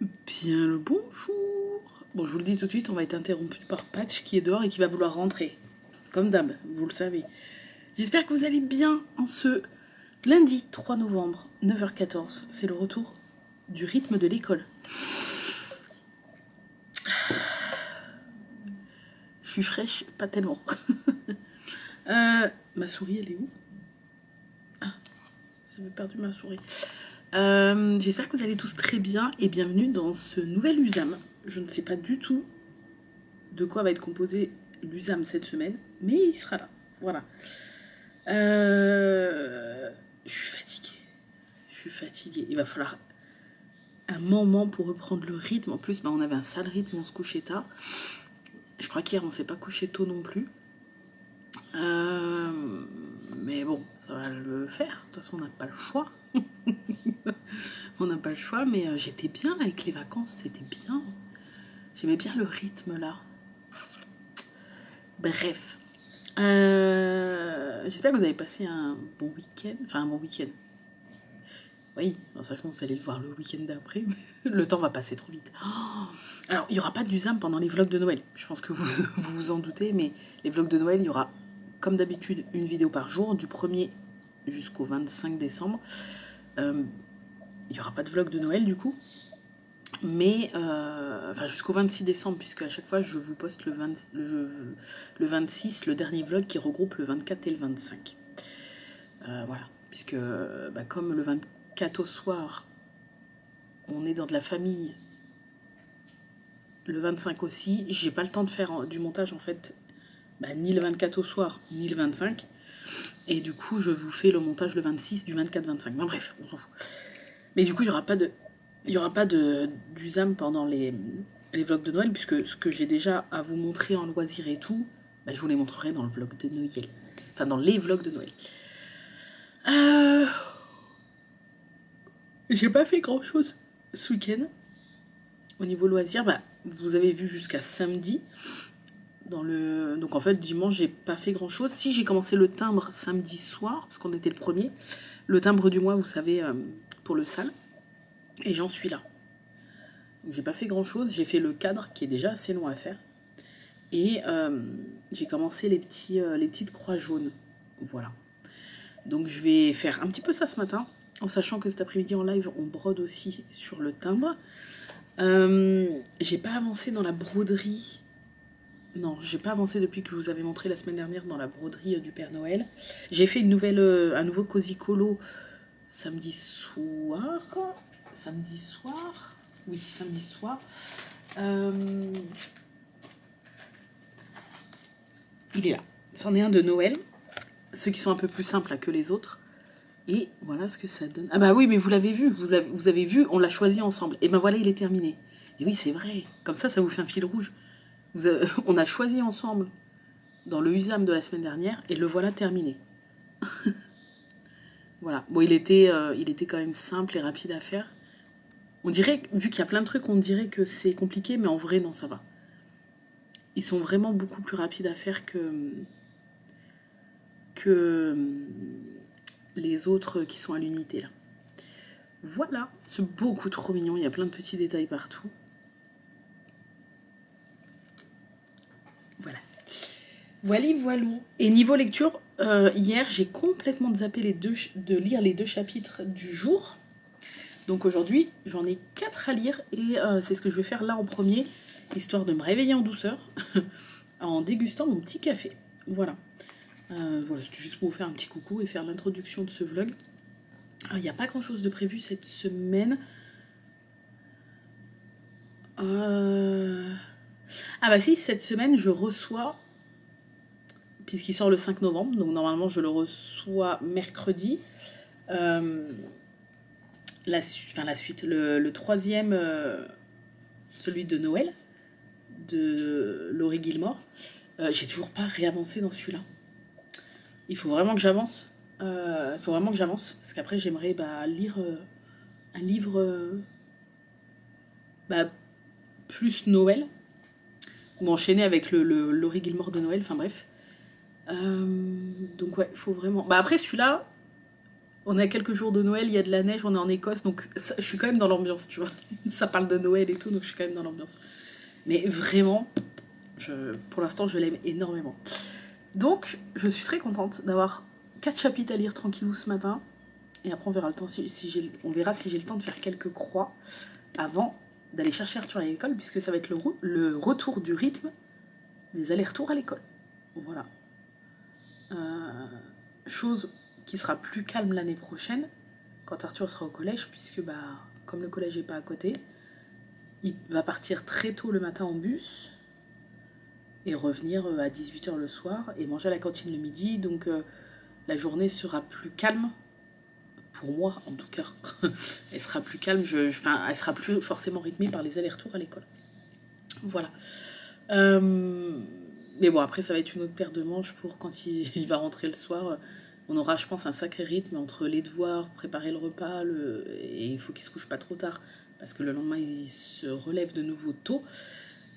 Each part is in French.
Bien le bonjour. Bon, je vous le dis tout de suite, on va être interrompu par Patch qui est dehors et qui va vouloir rentrer. Comme d'hab, vous le savez. J'espère que vous allez bien en ce lundi 3 novembre, 9h14. C'est le retour du rythme de l'école. Je suis fraîche, pas tellement. Ma souris, elle est où? Ah, j'avais perdu ma souris. J'espère que vous allez tous très bien et bienvenue dans ce nouvel USAM. Je ne sais pas du tout de quoi va être composé l'USAM cette semaine, mais il sera là. Voilà. Je suis fatiguée. Il va falloir un moment pour reprendre le rythme. En plus, on avait un sale rythme, on se couchait tard. Je crois qu'hier, on s'est pas couché tôt non plus. Mais bon, ça va le faire. De toute façon, on n'a pas le choix. On n'a pas le choix, mais j'étais bien avec les vacances, c'était bien. J'aimais bien le rythme là. Bref. J'espère que vous avez passé un bon week-end. Enfin, un bon week-end. Oui, en sachant que vous allez le voir le week-end d'après. Le temps va passer trop vite. Oh, alors, il n'y aura pas d'USAM pendant les vlogs de Noël. Je pense que vous vous en doutez, mais les vlogs de Noël, il y aura, comme d'habitude, une vidéo par jour, du 1er jusqu'au 25 décembre. Il n'y aura pas de vlog de Noël, du coup. Mais, enfin jusqu'au 26 décembre, puisque à chaque fois je vous poste le 26, le dernier vlog qui regroupe le 24 et le 25. Voilà, puisque comme le 24 au soir, on est dans de la famille, le 25 aussi, j'ai pas le temps de faire du montage en fait, ni le 24 au soir, ni le 25. Et du coup, je vous fais le montage le 26 du 24-25. Ben, bref, on s'en fout. Mais du coup, il n'y aura pas d'USAM pendant les vlogs de Noël, puisque ce que j'ai déjà à vous montrer en loisir et tout, je vous les montrerai dans le vlog de Noël. Enfin, dans les vlogs de Noël. J'ai pas fait grand chose ce week-end. Au niveau loisir, vous avez vu jusqu'à samedi. Donc en fait, dimanche, j'ai pas fait grand chose. Si, j'ai commencé le timbre samedi soir, parce qu'on était le premier. Le timbre du mois, vous savez, pour le SAL. Et j'en suis là. Donc j'ai pas fait grand chose. J'ai fait le cadre qui est déjà assez long à faire. Et j'ai commencé les petites croix jaunes. Voilà. Donc je vais faire un petit peu ça ce matin, en sachant que cet après-midi en live, on brode aussi sur le timbre. J'ai pas avancé dans la broderie. Non, j'ai pas avancé depuis que je vous avais montré la semaine dernière dans la broderie du Père Noël. J'ai fait un nouveau cosy colo samedi soir. Samedi soir. Oui, samedi soir. Il est là. C'en est un de Noël. Ceux qui sont un peu plus simples que les autres. Et voilà ce que ça donne. Ah bah oui, mais vous l'avez vu. Vous avez vu, on l'a choisi ensemble. Et ben voilà, il est terminé. Et oui, c'est vrai. Comme ça vous fait un fil rouge. On a choisi ensemble dans le USAM de la semaine dernière. Et le voilà terminé. Voilà. Bon, il était quand même simple et rapide à faire. On dirait, vu qu'il y a plein de trucs, on dirait que c'est compliqué. Mais en vrai, non, ça va. Ils sont vraiment beaucoup plus rapides à faire que les autres qui sont à l'unité là. Voilà, c'est beaucoup trop mignon, il y a plein de petits détails partout. Voilà. Voilà. Et niveau lecture, hier j'ai complètement zappé de lire les 2 chapitres du jour. Donc aujourd'hui, j'en ai 4 à lire et c'est ce que je vais faire là en premier, histoire de me réveiller en douceur, en dégustant mon petit café. Voilà. Voilà, c'était juste pour vous faire un petit coucou et faire l'introduction de ce vlog. Il n'y a pas grand chose de prévu cette semaine. Ah bah si, cette semaine je reçois, puisqu'il sort le 5 novembre, donc normalement je le reçois mercredi, la suite, le troisième, celui de Noël, de Laurie Gilmore. J'ai toujours pas réavancé dans celui-là. Il faut vraiment que j'avance. Parce qu'après j'aimerais lire un livre plus Noël, ou enchaîner avec le Laurie Gilmore de Noël, enfin bref. Donc ouais, il faut vraiment... après celui-là, On est à quelques jours de Noël, il y a de la neige, on est en Écosse, donc ça, je suis quand même dans l'ambiance, tu vois. Ça parle de Noël et tout, donc je suis quand même dans l'ambiance. Mais vraiment, pour l'instant, je l'aime énormément. Donc, je suis très contente d'avoir 4 chapitres à lire tranquillou ce matin. Et après, on verra, on verra si j'ai le temps de faire quelques croix avant d'aller chercher Arthur à l'école, puisque ça va être le retour du rythme des allers-retours à l'école. Voilà. Chose qui sera plus calme l'année prochaine, quand Arthur sera au collège, puisque comme le collège n'est pas à côté, il va partir très tôt le matin en bus et revenir à 18h le soir et manger à la cantine le midi. Donc la journée sera plus calme, pour moi en tout cas. Elle sera plus calme, elle sera plus forcément rythmée par les allers-retours à l'école. Voilà. Mais bon, après ça va être une autre paire de manches pour quand il va rentrer le soir. On aura, je pense, un sacré rythme entre les devoirs, préparer le repas, et il faut qu'il se couche pas trop tard, parce que le lendemain, il se relève de nouveau tôt.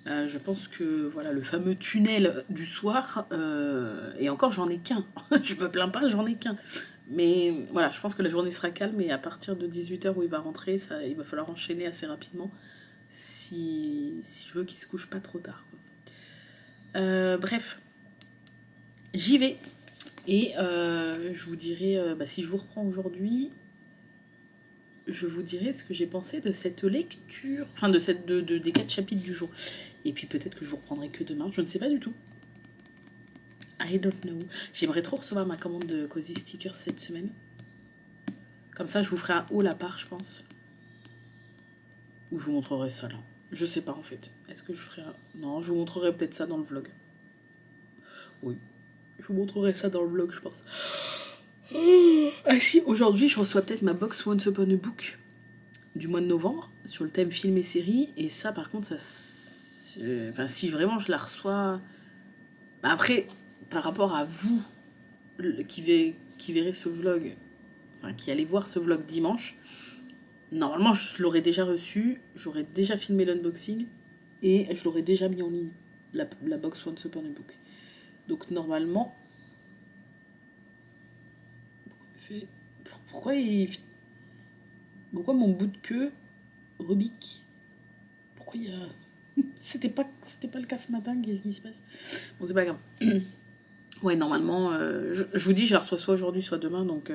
Je pense que, voilà, le fameux tunnel du soir, et encore, j'en ai qu'un. Je me plains pas, j'en ai qu'un. Mais voilà, je pense que la journée sera calme, et à partir de 18h où il va rentrer, il va falloir enchaîner assez rapidement, si je veux qu'il se couche pas trop tard. Bref, j'y vais. Et je vous dirai, si je vous reprends aujourd'hui, je vous dirai ce que j'ai pensé de cette lecture, enfin des 4 chapitres du jour. Et puis peut-être que je vous reprendrai que demain, je ne sais pas du tout. I don't know. J'aimerais trop recevoir ma commande de Cozy Stickers cette semaine. Comme ça, je vous ferai un haul à part, je pense. Ou je vous montrerai ça là. Je sais pas en fait. Est-ce que je ferai un... Non, je vous montrerai peut-être ça dans le vlog. Oui. Je vous montrerai ça dans le vlog, je pense. Ah si, aujourd'hui, je reçois peut-être ma box Once Upon a Book du mois de novembre, sur le thème film et série. Et ça, par contre, enfin, si vraiment je la reçois... Après, par rapport à vous, qui verrez ce vlog, enfin, qui allez voir ce vlog dimanche, normalement, je l'aurais déjà reçu, j'aurais déjà filmé l'unboxing, et je l'aurais déjà mis en ligne, la box Once Upon a Book. Donc normalement, pourquoi mon bout de queue rebique? Pourquoi il y a... C'était pas le cas ce matin, qu'est-ce qui se passe? Bon, c'est pas grave. Ouais, normalement, je vous dis, je la reçois soit aujourd'hui, soit demain, donc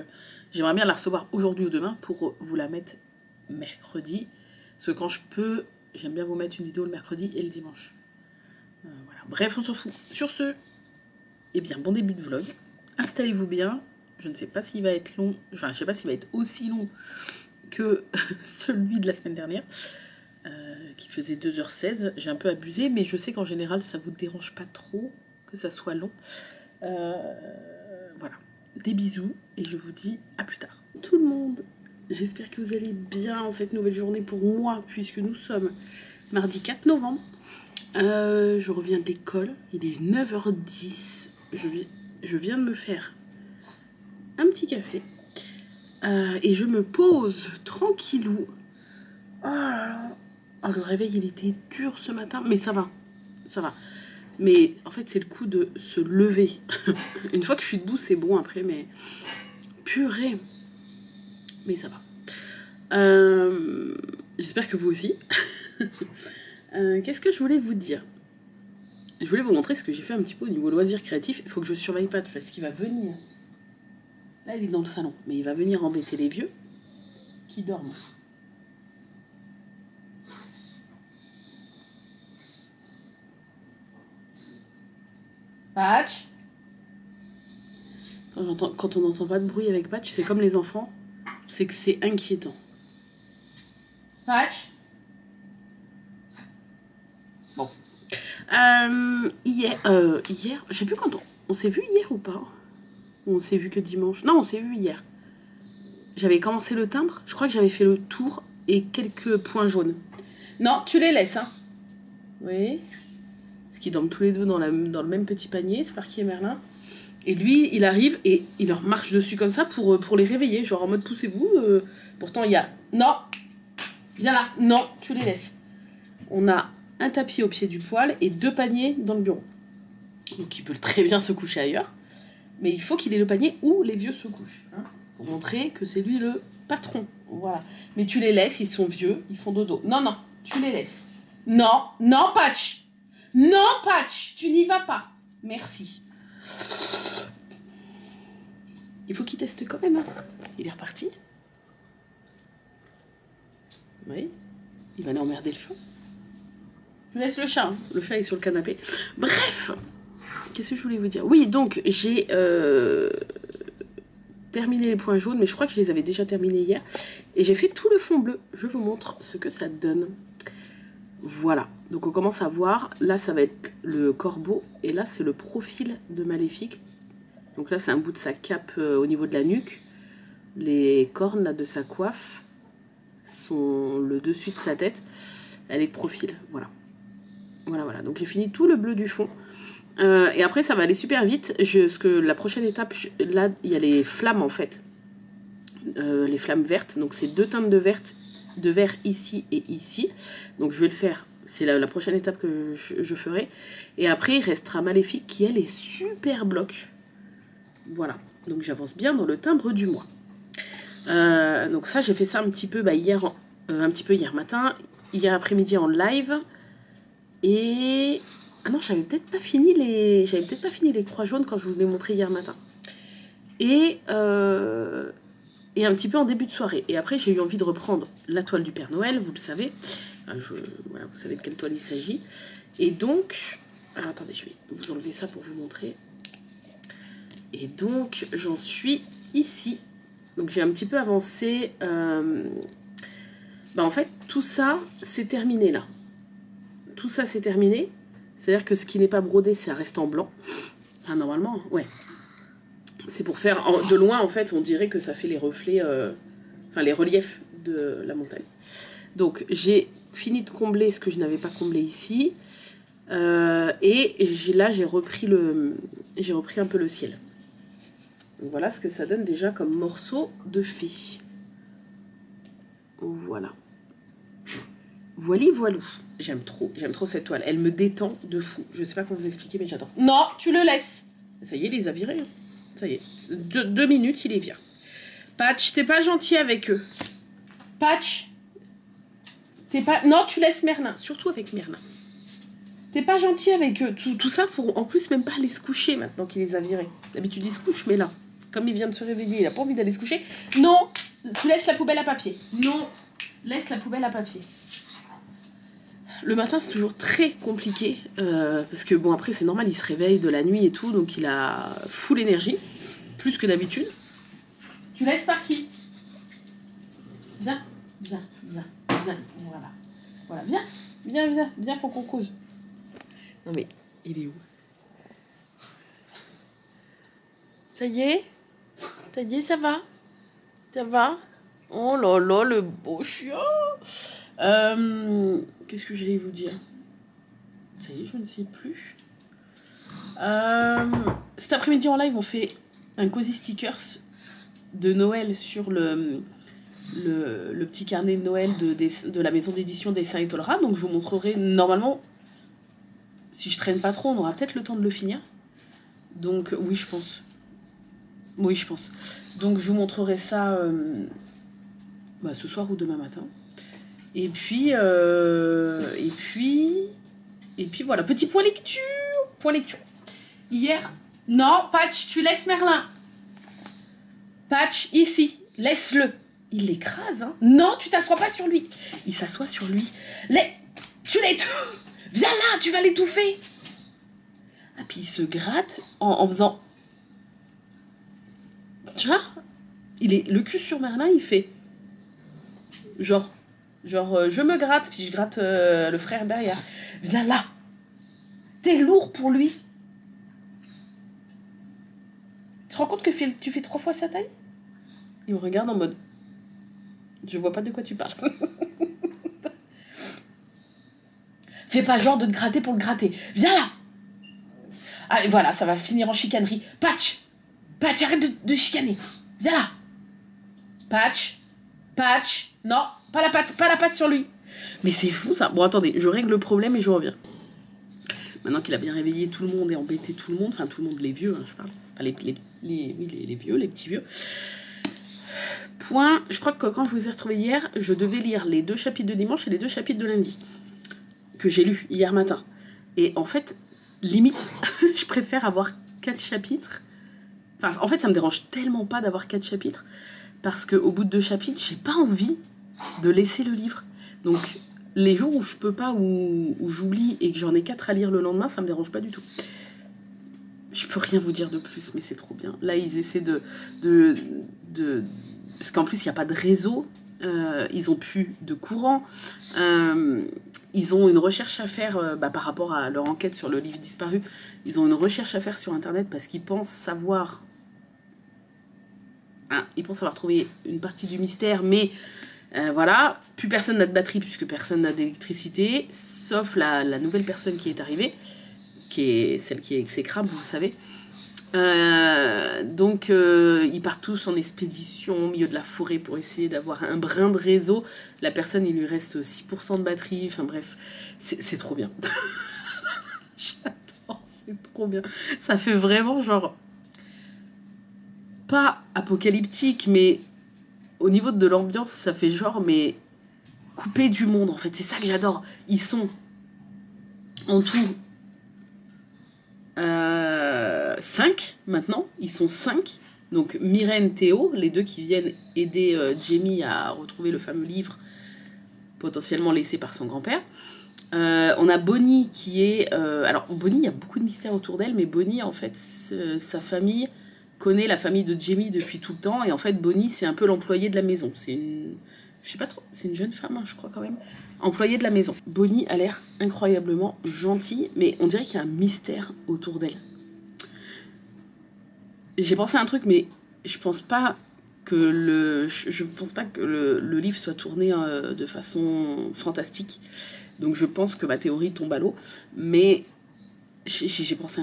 j'aimerais bien la recevoir aujourd'hui ou demain pour vous la mettre mercredi. Parce que quand je peux, j'aime bien vous mettre une vidéo le mercredi et le dimanche. Voilà. Bref, on s'en fout. Sur ce, eh bien, bon début de vlog. Installez-vous bien. Je ne sais pas s'il va être long. Enfin, je sais pas s'il va être aussi long que celui de la semaine dernière, qui faisait 2h16. J'ai un peu abusé, mais je sais qu'en général, ça vous dérange pas trop que ça soit long. Voilà. Des bisous, et je vous dis à plus tard. Tout le monde, j'espère que vous allez bien en cette nouvelle journée pour moi, puisque nous sommes mardi 4 novembre. Je reviens de l'école, il est 9h10. Je viens de me faire un petit café et je me pose tranquillou. Oh là là. Oh, le réveil il était dur ce matin, mais ça va, mais en fait c'est le coup de se lever. Une fois que je suis debout c'est bon après, mais purée, mais ça va. J'espère que vous aussi. Qu'est-ce que je voulais vous dire? Je voulais vous montrer ce que j'ai fait un petit peu au niveau loisirs créatifs. Il faut que je surveille pas parce qu'il va venir. Là, il est dans le salon, mais il va venir embêter les vieux qui dorment. Patch. Quand on n'entend pas de bruit avec Patch, c'est comme les enfants, c'est que c'est inquiétant. Patch. Bon. Hier, je sais plus quand on s'est vu hier ou pas? On s'est vu que dimanche. Non, on s'est vu hier. J'avais commencé le timbre. Je crois que j'avais fait le tour et quelques points jaunes. Non, tu les laisses, hein. Oui. Parce qu'ils dorment tous les deux dans le même petit panier, Sparky et Merlin. Et lui, il arrive et il leur marche dessus comme ça pour les réveiller. Genre en mode poussez-vous. Pourtant, il y a... Non. Viens là. Non, tu les laisses. On a un tapis au pied du poêle et 2 paniers dans le bureau. Donc il peut très bien se coucher ailleurs. Mais il faut qu'il ait le panier où les vieux se couchent. Hein. Pour montrer que c'est lui le patron. Voilà. Mais tu les laisses, ils sont vieux, ils font dodo. Non, non, tu les laisses. Non, non, Patch. Non, Patch, tu n'y vas pas. Merci. Il faut qu'il teste quand même. Hein. Il est reparti. Oui. Il va aller emmerder le chat. Je laisse le chat. Hein. Le chat est sur le canapé. Bref. Qu'est-ce que je voulais vous dire? Oui, donc j'ai terminé les points jaunes, mais je crois que je les avais déjà terminés hier. Et j'ai fait tout le fond bleu. Je vous montre ce que ça donne. Voilà. Donc on commence à voir. Là, ça va être le corbeau. Et là, c'est le profil de Maléfique. Donc là, c'est un bout de sa cape au niveau de la nuque. Les cornes là, de sa coiffe sont le dessus de sa tête. Elle est de profil. Voilà. Voilà, voilà. Donc j'ai fini tout le bleu du fond. Et après, ça va aller super vite. Parce que la prochaine étape, là, il y a les flammes, en fait. Les flammes vertes. Donc, c'est 2 teintes de vert ici et ici. Donc, je vais le faire. C'est la prochaine étape que je ferai. Et après, il restera Maléfique qui, elle, est super bloc. Voilà. Donc, j'avance bien dans le timbre du mois. Donc, ça, j'ai fait ça un petit peu hier matin. Hier après-midi en live. Et... Ah non, j'avais peut-être pas fini les croix jaunes quand je vous l'ai montré hier matin. Et un petit peu en début de soirée. Et après, j'ai eu envie de reprendre la toile du Père Noël, vous le savez. Voilà, vous savez de quelle toile il s'agit. Et donc... Alors, attendez, je vais vous enlever ça pour vous montrer. Et donc, j'en suis ici. Donc, j'ai un petit peu avancé. En fait, tout ça, c'est terminé là. Tout ça, c'est terminé. C'est-à-dire que ce qui n'est pas brodé, ça reste en blanc. Enfin, normalement, ouais. C'est pour faire... De loin, en fait, on dirait que ça fait les reflets... Enfin, les reliefs de la montagne. Donc, j'ai fini de combler ce que je n'avais pas comblé ici. Et là, j'ai repris un peu le ciel. Donc, voilà ce que ça donne déjà comme morceau de fée. Voilà. Voili, voilou. J'aime trop cette toile. Elle me détend de fou. Je sais pas comment vous expliquer, mais j'adore. Non, tu le laisses. Ça y est, il les a virés. Hein. Ça y est. 2 minutes, il les vire. Patch, t'es pas gentil avec eux. Patch. T'es pas... Non, tu laisses Merlin. Surtout avec Merlin. T'es pas gentil avec eux. Tout ça pour, en plus, même pas aller se coucher maintenant qu'il les a virés. D'habitude, il se couche, mais là, comme il vient de se réveiller, il a pas envie d'aller se coucher. Non, tu laisses la poubelle à papier. Non, laisse la poubelle à papier. Le matin, c'est toujours très compliqué, parce que, bon, après, c'est normal, il se réveille de la nuit et tout, donc il a full énergie, plus que d'habitude. Tu laisses par qui? Viens, viens, viens, viens, voilà. Voilà, viens, viens, viens, viens, faut qu'on cause. Non mais, il est où? Ça y est? Ça y est, ça va? Ça va? Oh là là, le beau chien! Qu'est-ce que j'allais vous dire? Ça y est, je ne sais plus. Cet après-midi en live, on fait un cozy stickers de Noël sur le petit carnet de Noël de la maison d'édition Dessin et Tolera. Donc je vous montrerai, normalement, si je traîne pas trop, on aura peut-être le temps de le finir. Donc oui, je pense. Oui, je pense. Donc je vous montrerai ça ce soir ou demain matin. Et puis voilà, petit point lecture. Point lecture. Hier, non, Patch, tu laisses Merlin. Patch, ici, laisse-le. Il l'écrase, hein. Non, tu t'assois pas sur lui. Il s'assoit sur lui. Tu l'étouffes. Viens là, tu vas l'étouffer. Ah, puis il se gratte en faisant... Tu vois, il est le cul sur Merlin, il fait... Genre, je me gratte, puis je gratte le frère derrière. Viens là. T'es lourd pour lui. Tu te rends compte que tu fais 3 fois sa taille? Il me regarde en mode... Je vois pas de quoi tu parles. Fais pas genre de te gratter pour le gratter. Viens là. Ah, et voilà, ça va finir en chicanerie. Patch, arrête de chicaner. Viens là. Patch. Non, pas la patte sur lui. Mais c'est fou ça. Bon, attendez, je règle le problème et je reviens. Maintenant qu'il a bien réveillé tout le monde et embêté tout le monde, enfin tout le monde, les vieux, hein, je parle. Enfin, les vieux, les petits vieux. point, je crois que quand je vous ai retrouvé hier, je devais lire les 2 chapitres de dimanche et les 2 chapitres de lundi, que j'ai lus hier matin. Et en fait, limite, je préfère avoir 4 chapitres. Enfin, en fait, ça me dérange tellement pas d'avoir 4 chapitres, parce qu'au bout de 2 chapitres, j'ai pas envie de laisser le livre. Donc, les jours où je peux pas, où j'oublie et que j'en ai 4 à lire le lendemain, ça me dérange pas du tout. Je peux rien vous dire de plus, mais c'est trop bien. Là, ils essaient parce qu'en plus, il n'y a pas de réseau. Ils ont plus de courant. Ils ont une recherche à faire par rapport à leur enquête sur le livre disparu. Ils ont une recherche à faire sur Internet parce qu'ils pensent savoir... ils pensent avoir trouvé une partie du mystère, mais voilà. Plus personne n'a de batterie puisque personne n'a d'électricité, sauf la nouvelle personne qui est arrivée, qui est celle qui est exécrable, vous savez. Donc ils partent tous en expédition au milieu de la forêt pour essayer d'avoir un brin de réseau. La personne, il lui reste 6% de batterie. Enfin bref, c'est trop bien. J'adore, c'est trop bien. Ça fait vraiment genre... pas apocalyptique, mais au niveau de l'ambiance, ça fait genre, mais coupé du monde, en fait. C'est ça que j'adore. Ils sont en tout 5 maintenant. Ils sont 5. Donc Myrène, Théo, les deux qui viennent aider Jamie à retrouver le fameux livre potentiellement laissé par son grand-père. On a Bonnie qui est... alors Bonnie, il y a beaucoup de mystères autour d'elle, mais Bonnie, en fait, sa famille connaît la famille de Jamie depuis tout le temps, et en fait Bonnie, c'est un peu l'employée de la maison. C'est une... je sais pas trop, c'est une jeune femme, hein, je crois quand même. Employée de la maison. Bonnie a l'air incroyablement gentille, mais on dirait qu'il y a un mystère autour d'elle. J'ai pensé à un truc, mais je pense pas que le livre soit tourné de façon fantastique. Donc je pense que ma théorie tombe à l'eau. Mais j'ai pensé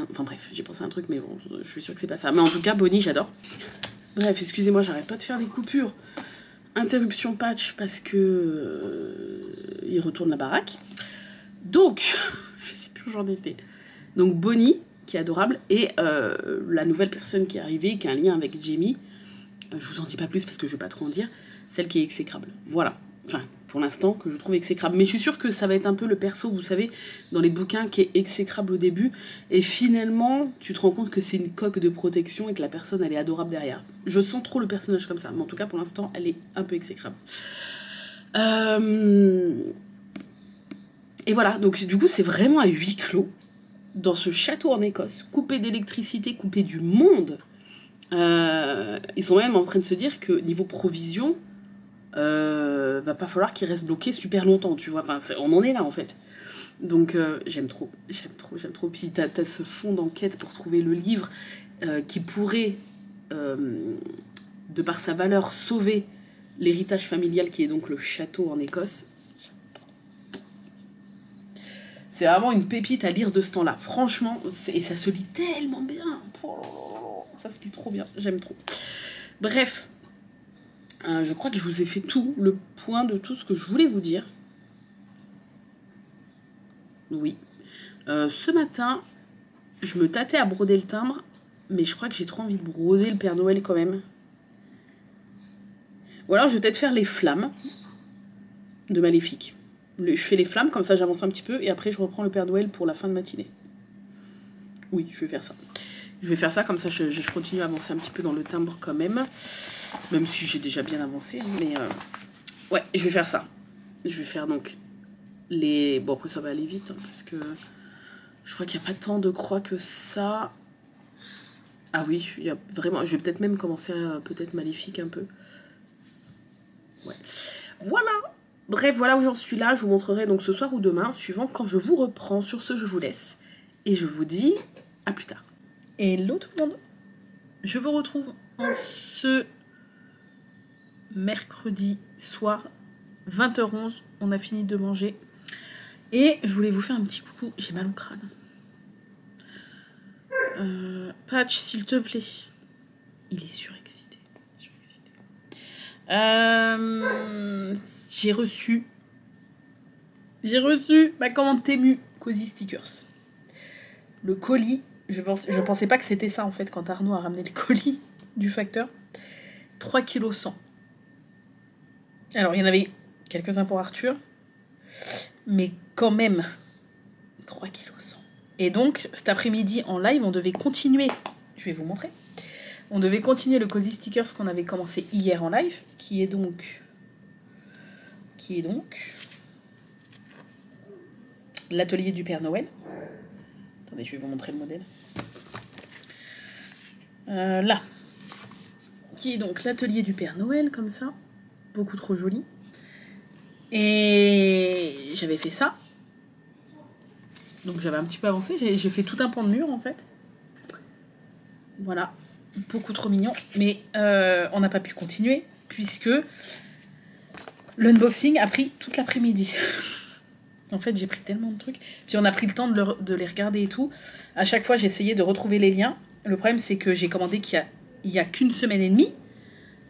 j'ai pensé à un truc, mais bon, je suis sûre que c'est pas ça. Mais en tout cas, Bonnie, j'adore. Bref, excusez-moi, j'arrête pas de faire des coupures. Interruption patch parce que il retourne la baraque. Donc, je sais plus où j'en étais. Donc Bonnie, qui est adorable, et la nouvelle personne qui est arrivée, qui a un lien avec Jamie. Je vous en dis pas plus parce que je vais pas trop en dire. Celle qui est exécrable. Voilà. Enfin, pour l'instant, que je trouve exécrable. Mais je suis sûre que ça va être un peu le perso, vous savez, dans les bouquins, qui est exécrable au début. Et finalement, tu te rends compte que c'est une coque de protection et que la personne, elle est adorable derrière. Je sens trop le personnage comme ça. Mais en tout cas, pour l'instant, elle est un peu exécrable. Et voilà. Donc, du coup, c'est vraiment à huis clos. Dans ce château en Écosse, coupé d'électricité, coupé du monde. Ils sont même en train de se dire que niveau provision... va pas falloir qu'il reste bloqué super longtemps, tu vois. Enfin, on en est là, en fait. Donc, j'aime trop. Puis, t'as ce fond d'enquête pour trouver le livre qui pourrait, de par sa valeur, sauver l'héritage familial qui est donc le château en Écosse. C'est vraiment une pépite à lire de ce temps-là. Franchement, et ça se lit tellement bien. Ça se lit trop bien. J'aime trop. Bref. Je crois que je vous ai fait tout le point de tout ce que je voulais vous dire. Oui. Ce matin, je me tâtais à broder le timbre, mais je crois que j'ai trop envie de broder le Père Noël quand même. Ou alors je vais peut-être faire les flammes de Maléfique. Je fais les flammes, comme ça j'avance un petit peu, et après je reprends le Père Noël pour la fin de matinée. Oui, je vais faire ça. Je vais faire ça, comme ça je continue à avancer un petit peu dans le timbre quand même. Même si j'ai déjà bien avancé, mais ouais, je vais faire ça. Je vais faire donc les... Bon, après ça va aller vite, hein, parce que je crois qu'il n'y a pas tant de croix que ça. Ah oui, il y a vraiment... Je vais peut-être même commencer à peut-être Maléfique un peu. Ouais. Voilà. Bref, voilà où j'en suis là. Je vous montrerai donc ce soir ou demain, suivant quand je vous reprends. Sur ce, je vous laisse. Et je vous dis à plus tard. Hello tout le monde. Je vous retrouve en ce... mercredi soir, 20h11, on a fini de manger. Et je voulais vous faire un petit coucou, j'ai mal au crâne. Patch, s'il te plaît. Il est surexcité. J'ai reçu ma commande Temu Cozy Stickers. Le colis, je pensais pas que c'était ça en fait quand Arnaud a ramené le colis du facteur. 3,1 kg. Alors, il y en avait quelques-uns pour Arthur, mais quand même 3,1 kg. Et donc, cet après-midi en live, on devait continuer. Je vais vous montrer. On devait continuer le Cozy Stickers qu'on avait commencé hier en live, qui est donc l'atelier du Père Noël. Attendez, je vais vous montrer le modèle. Là. Qui est donc l'atelier du Père Noël, comme ça. Beaucoup trop joli. Et j'avais fait ça. Donc j'avais un petit peu avancé. J'ai fait tout un pan de mur, en fait. Voilà. Beaucoup trop mignon. Mais on n'a pas pu continuer, puisque l'unboxing a pris toute l'après-midi. En fait, j'ai pris tellement de trucs. Puis on a pris le temps de les regarder et tout. À chaque fois, j'essayais de retrouver les liens. Le problème, c'est que j'ai commandé qu'il y a qu'une semaine et demie.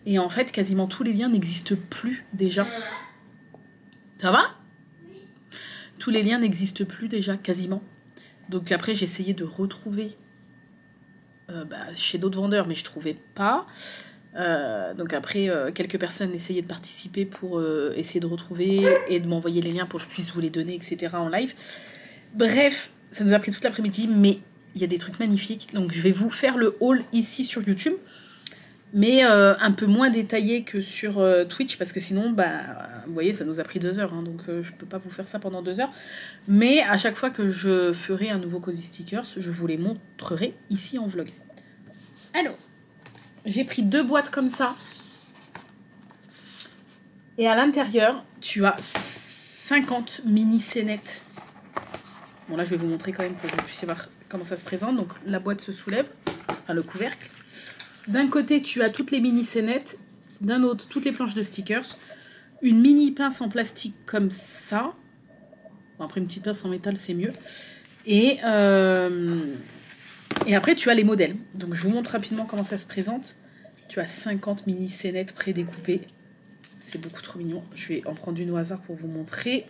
Et en fait, quasiment tous les liens n'existent plus déjà. Ça va ? Tous les liens n'existent plus déjà, quasiment. Donc après, j'ai essayé de retrouver chez d'autres vendeurs, mais je trouvais pas. Donc après, quelques personnes essayaient de participer pour essayer de retrouver et de m'envoyer les liens pour que je puisse vous les donner, etc. en live. Bref, ça nous a pris toute l'après-midi, mais il y a des trucs magnifiques. Donc je vais vous faire le haul ici sur YouTube, mais un peu moins détaillé que sur Twitch, parce que sinon, vous voyez, ça nous a pris 2 heures, hein, donc je peux pas vous faire ça pendant 2 heures. Mais à chaque fois que je ferai un nouveau Cozy Stickers, je vous les montrerai ici en vlog. Alors, j'ai pris 2 boîtes comme ça. Et à l'intérieur, tu as 50 mini scénettes. Bon, là, je vais vous montrer quand même pour que vous puissiez voir comment ça se présente. Donc, la boîte se soulève, enfin le couvercle. D'un côté, tu as toutes les mini scénettes. D'un autre, toutes les planches de stickers. Une mini pince en plastique comme ça. Bon, après, une petite pince en métal, c'est mieux. Et après, tu as les modèles. Donc, je vous montre rapidement comment ça se présente. Tu as 50 mini scénettes pré-découpées. C'est beaucoup trop mignon. Je vais en prendre une au hasard pour vous montrer.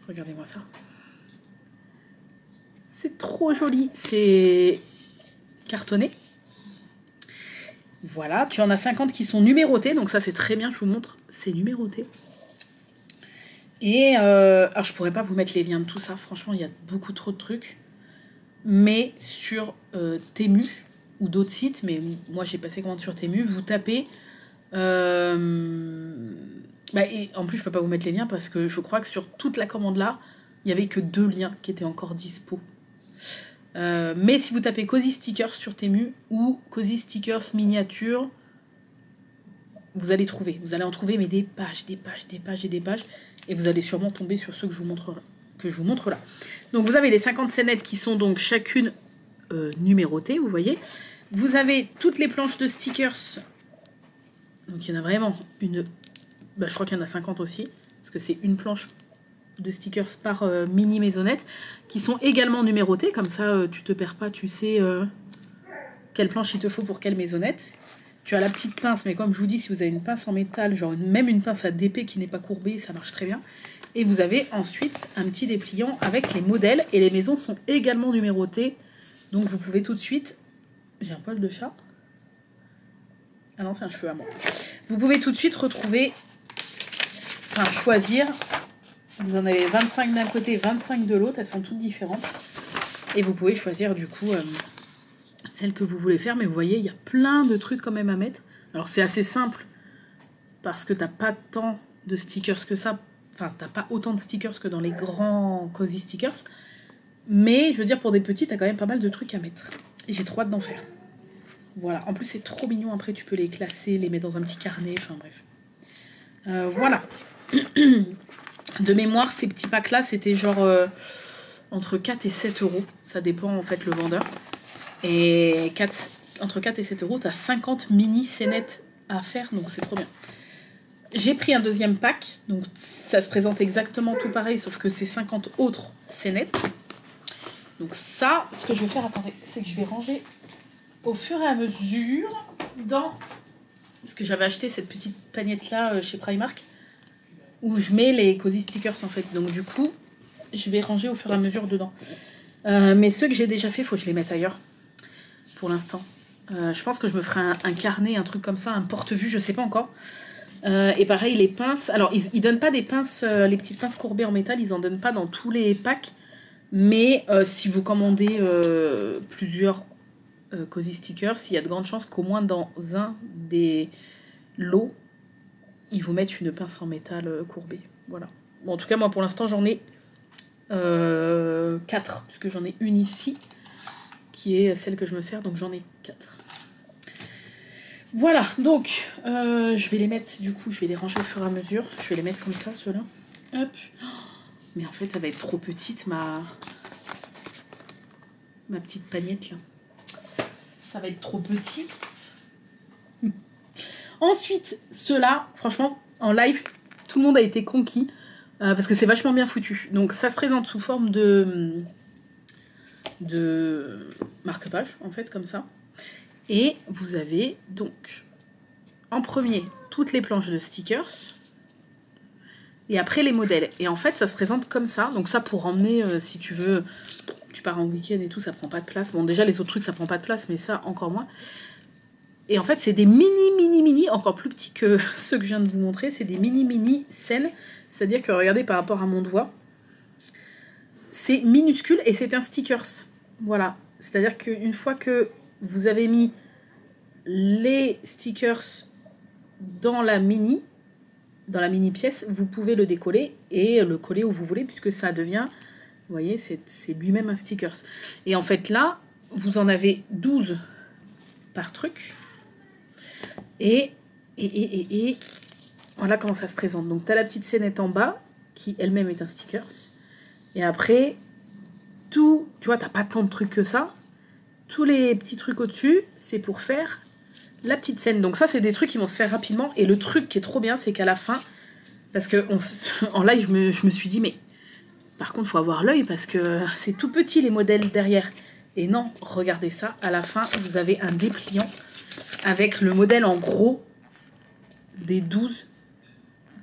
Regardez-moi ça. C'est trop joli. C'est cartonné. Voilà. Tu en as 50 qui sont numérotés. Donc ça, c'est très bien. Je vous montre. C'est numéroté. Et alors, je pourrais pas vous mettre les liens de tout ça. Franchement, il y a beaucoup trop de trucs. Mais sur Temu ou d'autres sites, mais moi j'ai passé commande sur Temu, vous tapez et en plus je peux pas vous mettre les liens parce que je crois que sur toute la commande là il y avait que 2 liens qui étaient encore dispo, mais si vous tapez Cozy Stickers sur Temu ou Cozy Stickers miniature, vous allez en trouver mais des pages et des pages, et vous allez sûrement tomber sur ceux que je vous montre là. Donc vous avez les 50 scénettes qui sont donc chacune numérotées, vous voyez. Vous avez toutes les planches de stickers. Donc il y en a vraiment une... je crois qu'il y en a 50 aussi, parce que c'est une planche de stickers par mini maisonnette, qui sont également numérotées, comme ça tu te perds pas, tu sais quelle planche il te faut pour quelle maisonnette. Tu as la petite pince, mais comme je vous dis, si vous avez une pince en métal, genre même une pince à DP qui n'est pas courbée, ça marche très bien. Et vous avez ensuite un petit dépliant avec les modèles, et les maisons sont également numérotées. Donc vous pouvez tout de suite... J'ai un poil de chat. Ah non, c'est un cheveu à moi. Vous pouvez tout de suite retrouver... Enfin, choisir. Vous en avez 25 d'un côté, 25 de l'autre. Elles sont toutes différentes. Et vous pouvez choisir du coup celle que vous voulez faire. Mais vous voyez, il y a plein de trucs quand même à mettre. Alors c'est assez simple parce que t'as pas tant de stickers que ça. Enfin, t'as pas autant de stickers que dans les grands Cozy Stickers. Mais je veux dire, pour des petits, t'as quand même pas mal de trucs à mettre. Et j'ai trop hâte d'en faire. Voilà. En plus, c'est trop mignon. Après, tu peux les classer, les mettre dans un petit carnet. Enfin, bref. Voilà. De mémoire, ces petits packs-là, c'était genre entre 4 et 7 euros. Ça dépend, en fait, le vendeur. Et entre 4 et 7 euros, t'as 50 mini scénettes à faire. Donc, c'est trop bien. J'ai pris un deuxième pack. Donc, ça se présente exactement tout pareil, sauf que c'est 50 autres scénettes. Donc ça, ce que je vais faire, attendez, c'est que je vais ranger au fur et à mesure dans... Parce que j'avais acheté cette petite pagnette-là chez Primark, où je mets les Cozy Stickers, en fait. Donc du coup, je vais ranger au fur et à mesure dedans. Mais ceux que j'ai déjà fait, il faut que je les mette ailleurs, pour l'instant. Je pense que je me ferai un carnet, un truc comme ça, un porte-vue, je sais pas encore. Et pareil, les pinces. Alors, ils donnent pas des pinces, les petites pinces courbées en métal, ils en donnent pas dans tous les packs. Mais si vous commandez plusieurs Cozy Stickers, il y a de grandes chances qu'au moins dans un des lots, ils vous mettent une pince en métal courbée. Voilà. Bon, en tout cas, moi, pour l'instant, j'en ai 4. Parce que j'en ai une ici, qui est celle que je me sers, donc j'en ai 4. Voilà, donc, je vais les mettre, du coup, je vais les ranger au fur et à mesure. Je vais les mettre comme ça, ceux-là. Hop. Mais en fait, elle va être trop petite, ma petite pagnette, là. Ça va être trop petit. Ensuite, ceux-là, franchement, en live, tout le monde a été conquis. Parce que c'est vachement bien foutu. Donc, ça se présente sous forme de marque-page, en fait, comme ça. Et vous avez donc, en premier, toutes les planches de stickers. Et après, les modèles. Et en fait, ça se présente comme ça. Donc ça, pour emmener, si tu veux, tu pars en week-end et tout, ça prend pas de place. Bon, déjà, les autres trucs, ça prend pas de place, mais ça, encore moins. Et en fait, c'est des mini, encore plus petits que ceux que je viens de vous montrer. C'est des mini scènes. C'est-à-dire que, regardez, par rapport à mon doigt, c'est minuscule et c'est un stickers. Voilà. C'est-à-dire qu'une fois que vous avez mis les stickers dans la mini pièce, vous pouvez le décoller et le coller où vous voulez, puisque ça devient, vous voyez, c'est lui-même un stickers. Et en fait, là, vous en avez 12 par truc. Et voilà comment ça se présente. Donc, tu as la petite scénette en bas, qui elle-même est un stickers. Et après, tout, tu vois, t'as pas tant de trucs que ça. Tous les petits trucs au-dessus, c'est pour faire la petite scène. Donc ça, c'est des trucs qui vont se faire rapidement. Et le truc qui est trop bien, c'est qu'à la fin, parce que en live, je me suis dit, mais par contre, il faut avoir l'œil parce que c'est tout petit les modèles derrière. Et non, regardez ça. À la fin, vous avez un dépliant avec le modèle en gros des 12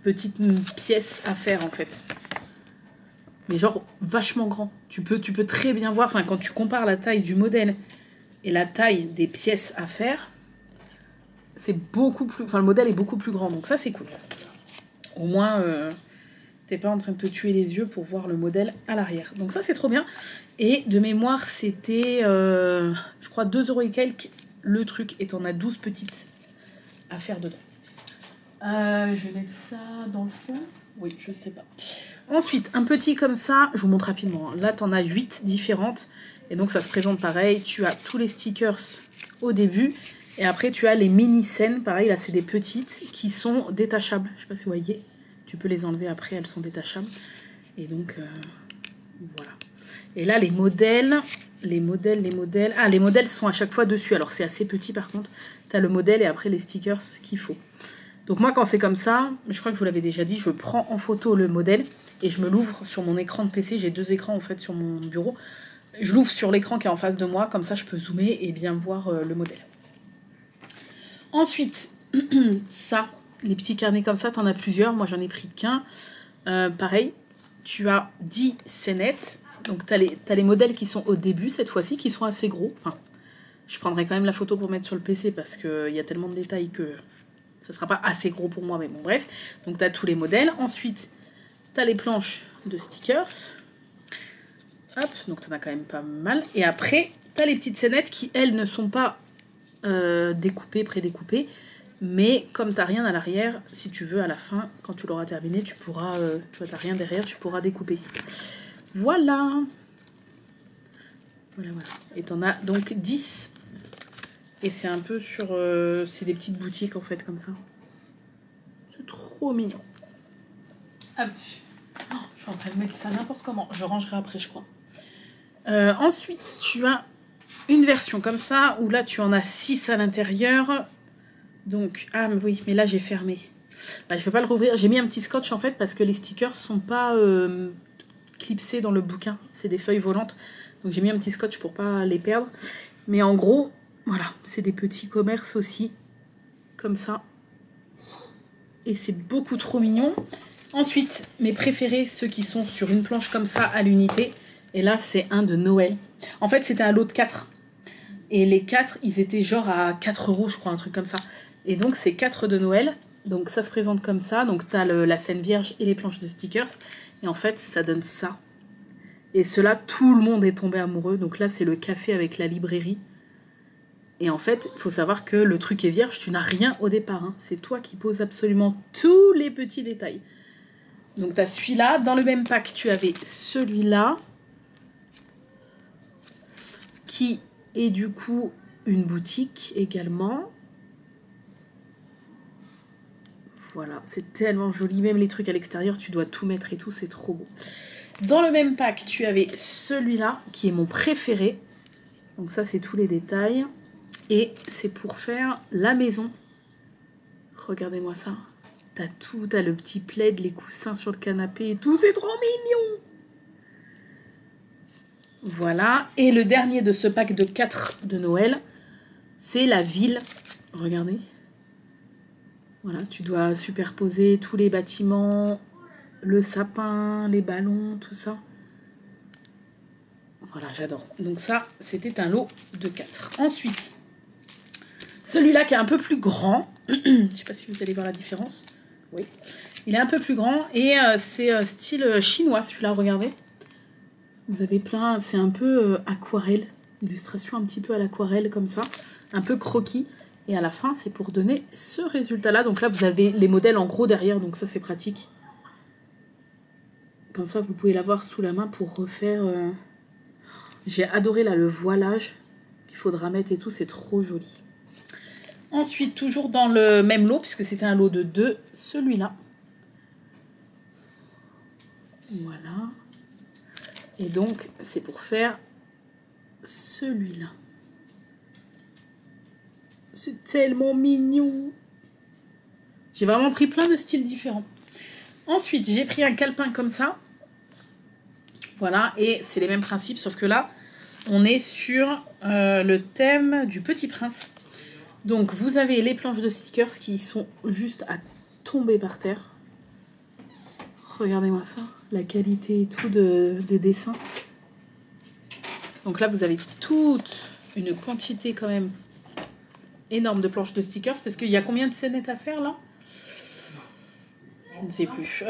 petites pièces à faire en fait. Mais genre vachement grand. Tu peux très bien voir, enfin quand tu compares la taille du modèle et la taille des pièces à faire, c'est beaucoup plus, enfin le modèle est beaucoup plus grand, donc ça c'est cool. Au moins t'es pas en train de te tuer les yeux pour voir le modèle à l'arrière. Donc ça c'est trop bien. Et de mémoire c'était je crois 2 € et quelques le truc, et t'en as 12 petites à faire dedans. Je vais mettre ça dans le fond. Oui, je ne sais pas. Ensuite, un petit comme ça, je vous montre rapidement. Là, tu en as 8 différentes. Et donc, ça se présente pareil. Tu as tous les stickers au début. Et après, tu as les mini-scènes. Pareil, là, c'est des petites qui sont détachables. Je ne sais pas si vous voyez. Tu peux les enlever après, elles sont détachables. Et donc, voilà. Et là, les modèles... Ah, les modèles sont à chaque fois dessus. Alors, c'est assez petit, par contre. Tu as le modèle et après les stickers qu'il faut. Donc moi, quand c'est comme ça, je crois que je vous l'avais déjà dit, je prends en photo le modèle et je me l'ouvre sur mon écran de PC. J'ai 2 écrans en fait sur mon bureau. Je l'ouvre sur l'écran qui est en face de moi, comme ça je peux zoomer et bien voir le modèle. Ensuite, ça, les petits carnets comme ça, t'en as plusieurs. Moi, j'en ai pris qu'un. Pareil, tu as 10 scénettes. Donc t'as les modèles qui sont au début cette fois-ci, qui sont assez gros. Enfin, je prendrai quand même la photo pour mettre sur le PC parce qu'il y a tellement de détails que... ça sera pas assez gros pour moi, mais bon, bref. Donc, tu as tous les modèles. Ensuite, tu as les planches de stickers. Hop, donc tu en as quand même pas mal. Et après, tu as les petites scénettes qui, elles, ne sont pas découpées, prédécoupées. Mais comme tu n'as rien à l'arrière, si tu veux, à la fin, quand tu l'auras terminé, tu pourras... tu vois, tu n'as rien derrière, tu pourras découper. Voilà. Voilà. Et tu en as donc 10. Et c'est un peu sur... c'est des petites boutiques, en fait, comme ça. C'est trop mignon. Hop. Oh, je suis en train de mettre ça n'importe comment. Je rangerai après, je crois. Ensuite, tu as une version comme ça, où là, tu en as 6 à l'intérieur. Donc, ah, mais oui, mais là, j'ai fermé. Bah, je ne vais pas le rouvrir. J'ai mis un petit scotch, en fait, parce que les stickers sont pas clipsés dans le bouquin. C'est des feuilles volantes. Donc, j'ai mis un petit scotch pour pas les perdre. Mais en gros... voilà, c'est des petits commerces aussi, comme ça. Et c'est beaucoup trop mignon. Ensuite, mes préférés, ceux qui sont sur une planche comme ça à l'unité. Et là, c'est un de Noël. En fait, c'était un lot de 4. Et les 4, ils étaient genre à 4 €, je crois, un truc comme ça. Et donc, c'est 4 de Noël. Donc ça se présente comme ça. Donc tu as la scène vierge et les planches de stickers. Et en fait, ça donne ça. Et cela, tout le monde est tombé amoureux. Donc là, c'est le café avec la librairie. Et en fait, il faut savoir que le truc est vierge. Tu n'as rien au départ. Hein. C'est toi qui poses absolument tous les petits détails. Donc tu as celui-là. Dans le même pack, tu avais celui-là. Qui est du coup une boutique également. Voilà, c'est tellement joli. Même les trucs à l'extérieur, tu dois tout mettre et tout, c'est trop beau. Dans le même pack, tu avais celui-là, qui est mon préféré. Donc ça, c'est tous les détails. Et c'est pour faire la maison. Regardez-moi ça. T'as tout, t'as le petit plaid, les coussins sur le canapé et tout. C'est trop mignon. Voilà. Et le dernier de ce pack de 4 de Noël, c'est la ville. Regardez. Voilà, tu dois superposer tous les bâtiments, le sapin, les ballons, tout ça. Voilà, j'adore. Donc ça, c'était un lot de 4. Ensuite, celui-là qui est un peu plus grand. Je ne sais pas si vous allez voir la différence. Oui. Il est un peu plus grand et c'est style chinois, celui-là, regardez. Vous avez plein, c'est un peu aquarelle, illustration un petit peu à l'aquarelle comme ça, un peu croquis. Et à la fin, c'est pour donner ce résultat-là. Donc là, vous avez les modèles en gros derrière, donc ça, c'est pratique. Comme ça, vous pouvez l'avoir sous la main pour refaire... J'ai adoré là le voilage qu'il faudra mettre et tout, c'est trop joli. Ensuite, toujours dans le même lot, puisque c'était un lot de 2, celui-là. Voilà. Et donc, c'est pour faire celui-là. C'est tellement mignon. J'ai vraiment pris plein de styles différents. Ensuite, j'ai pris un calepin comme ça. Voilà, et c'est les mêmes principes, sauf que là, on est sur le thème du Petit Prince. Donc, vous avez les planches de stickers qui sont juste à tomber par terre. Regardez-moi ça, la qualité et tout des dessins. Donc là, vous avez toute une quantité quand même énorme de planches de stickers, parce qu'il y a combien de scénettes à faire là? Je ne sais plus.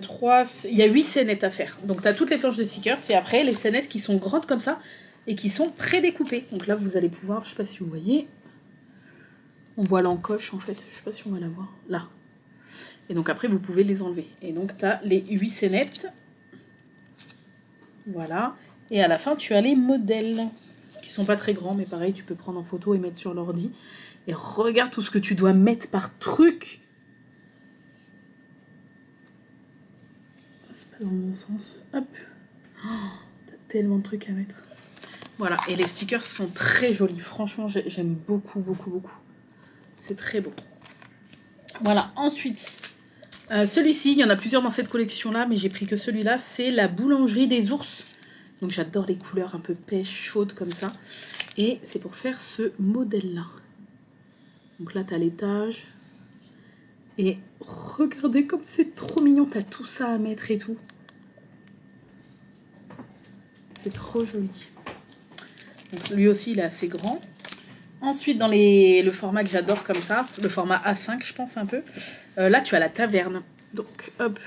3, il y a 8 scénettes à faire. Donc tu as toutes les planches de stickers et après les scénettes qui sont grandes comme ça et qui sont pré-découpées. Donc là vous allez pouvoir, je ne sais pas si vous voyez, on voit l'encoche en fait, je ne sais pas si on va la voir, là. Et donc après vous pouvez les enlever. Et donc tu as les 8 scénettes. Voilà. Et à la fin tu as les modèles qui sont pas très grands mais pareil tu peux prendre en photo et mettre sur l'ordi. Et regarde tout ce que tu dois mettre par truc. C'est pas dans le bon sens. Hop. Oh, t'as tellement de trucs à mettre. Voilà. Et les stickers sont très jolis. Franchement, j'aime beaucoup, beaucoup, beaucoup. C'est très beau. Voilà. Ensuite, celui-ci, il y en a plusieurs dans cette collection-là, mais j'ai pris que celui-là. C'est la boulangerie des ours. Donc j'adore les couleurs un peu pêche, chaudes comme ça. Et c'est pour faire ce modèle-là. Donc là, tu as l'étage. Et regardez comme c'est trop mignon. Tu as tout ça à mettre et tout. C'est trop joli. Donc lui aussi, il est assez grand. Ensuite, dans le format que j'adore comme ça, le format A5, je pense un peu. Là, tu as la taverne. Donc, hop.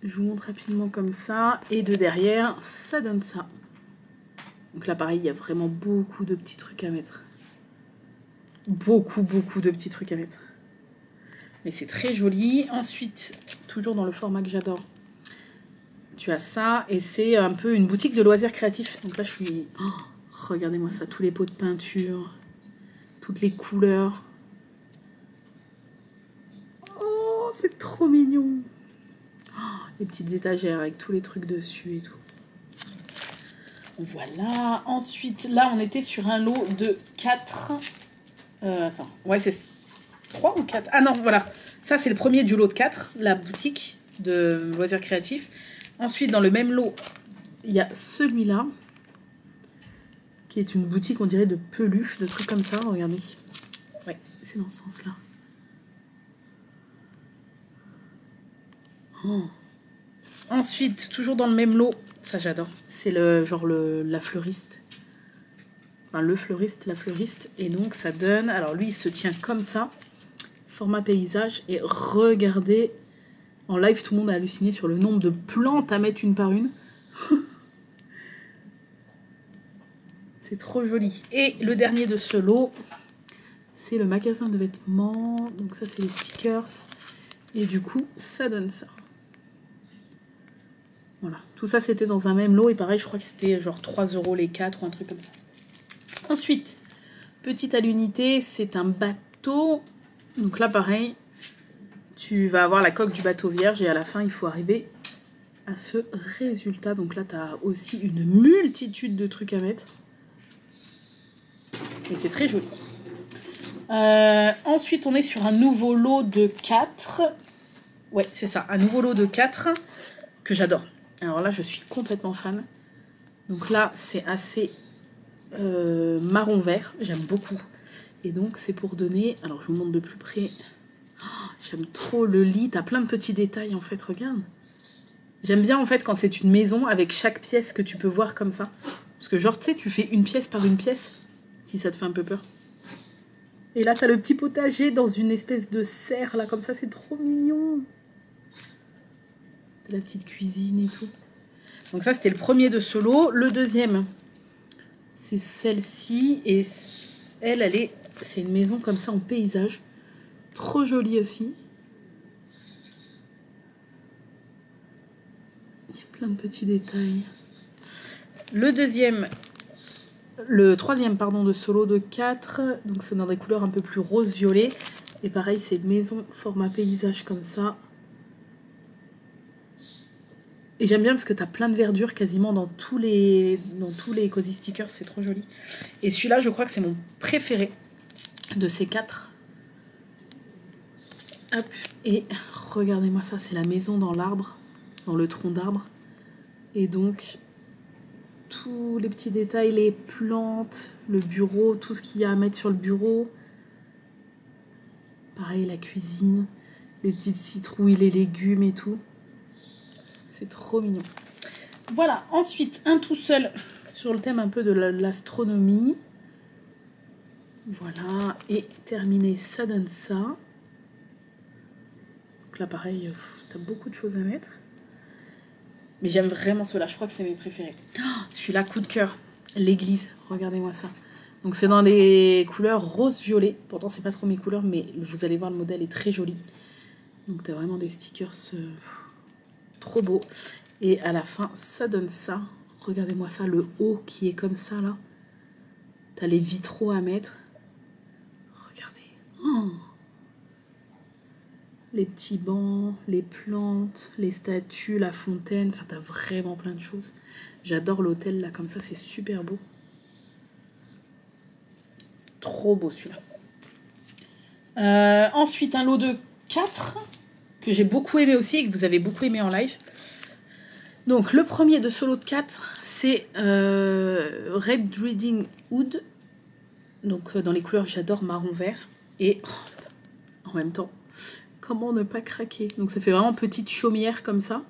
Je vous montre rapidement comme ça. Et de derrière, ça donne ça. Donc là, pareil, il y a vraiment beaucoup de petits trucs à mettre. Beaucoup, beaucoup de petits trucs à mettre. Mais c'est très joli. Ensuite, toujours dans le format que j'adore, tu as ça. Et c'est un peu une boutique de loisirs créatifs. Donc là, je suis... Oh, regardez-moi ça. Tous les pots de peinture. Toutes les couleurs. Oh, c'est trop mignon. Oh, les petites étagères avec tous les trucs dessus et tout. Voilà. Ensuite, là, on était sur un lot de 4... attends, ouais, c'est 3 ou 4. Ah non, voilà. Ça, c'est le premier du lot de 4, la boutique de loisirs créatifs. Ensuite, dans le même lot, il y a celui-là, qui est une boutique, on dirait, de peluches, de trucs comme ça. Regardez. Ouais, c'est dans ce sens-là. Oh. Ensuite, toujours dans le même lot, ça j'adore, c'est la fleuriste. Enfin, le fleuriste, la fleuriste. Et donc, ça donne... Alors, lui, il se tient comme ça. format paysage. Et regardez, en live, tout le monde a halluciné sur le nombre de plantes à mettre une par une. C'est trop joli. Et le dernier de ce lot, c'est le magasin de vêtements. Donc ça, c'est les stickers. Et du coup, ça donne ça. Voilà. Tout ça, c'était dans un même lot. Et pareil, je crois que c'était genre 3 € les 4 ou un truc comme ça. Ensuite, petite à l'unité, c'est un bateau. Donc là, pareil, tu vas avoir la coque du bateau vierge. Et à la fin, il faut arriver à ce résultat. Donc là, tu as aussi une multitude de trucs à mettre. Et c'est très joli. Ensuite, on est sur un nouveau lot de 4. Ouais, c'est ça, un nouveau lot de 4 que j'adore. Alors là, je suis complètement fan. Donc là, c'est assez marron-vert. J'aime beaucoup. Et donc, c'est pour donner... Alors, je vous montre de plus près. Oh, j'aime trop le lit. T'as plein de petits détails, en fait. Regarde. J'aime bien, en fait, quand c'est une maison avec chaque pièce que tu peux voir comme ça. Parce que genre, tu sais, tu fais une pièce par une pièce. Si ça te fait un peu peur. Et là, t'as le petit potager dans une espèce de serre, là, comme ça. C'est trop mignon. T'as la petite cuisine et tout. Donc ça, c'était le premier de ce lot. Le deuxième, c'est celle-ci. Et elle c'est une maison comme ça en paysage. Trop jolie aussi. Il y a plein de petits détails. Le troisième, pardon, de ce lot de 4. Donc c'est dans des couleurs un peu plus rose-violet. Et pareil, c'est une maison format paysage comme ça. Et j'aime bien parce que tu as plein de verdure quasiment dans tous les cozy stickers. C'est trop joli. Et celui-là, je crois que c'est mon préféré de ces 4. Hop. Et regardez-moi ça, c'est la maison dans l'arbre, dans le tronc d'arbre. Et donc, tous les petits détails, les plantes, le bureau, tout ce qu'il y a à mettre sur le bureau. Pareil, la cuisine, les petites citrouilles, les légumes et tout. C'est trop mignon. Voilà, ensuite, un tout seul sur le thème un peu de l'astronomie. Voilà, et terminé, ça donne ça. Donc là, pareil, t'as beaucoup de choses à mettre. Mais j'aime vraiment ceux-là, je crois que c'est mes préférés. Oh, celui-là, coup de cœur, l'église, regardez-moi ça. Donc c'est dans les couleurs rose-violet. Pourtant, c'est pas trop mes couleurs, mais vous allez voir, le modèle est très joli. Donc t'as vraiment des stickers... trop beau. Et à la fin, ça donne ça. Regardez-moi ça, le haut qui est comme ça, là. T'as les vitraux à mettre. Regardez. Oh, les petits bancs, les plantes, les statues, la fontaine. Enfin, t'as vraiment plein de choses. J'adore l'hôtel, là, comme ça. C'est super beau. Trop beau, celui-là. Ensuite, un lot de 4... que j'ai beaucoup aimé aussi et que vous avez beaucoup aimé en live. Donc le premier de ce lot de 4, c'est Red Riding Hood. Donc dans les couleurs que j'adore, marron vert. Et en même temps, comment ne pas craquer? Donc ça fait vraiment petite chaumière comme ça.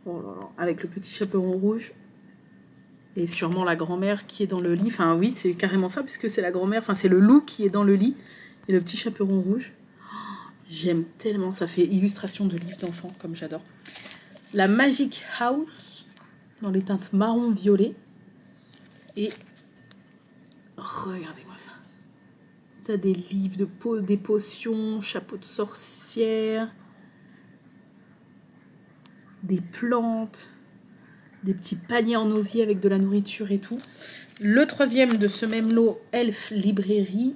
Oh là là, avec le petit chaperon rouge. Et sûrement la grand-mère qui est dans le lit. Enfin oui, c'est carrément ça puisque c'est la grand-mère. Enfin c'est le loup qui est dans le lit. Et le petit chaperon rouge. J'aime tellement, ça fait illustration de livre d'enfant, comme j'adore. La Magic House, dans les teintes marron-violet. Et regardez-moi ça. T'as des livres, des potions, chapeau de sorcière, des plantes, des petits paniers en osier avec de la nourriture et tout. Le troisième de ce même lot, Elf Librairie.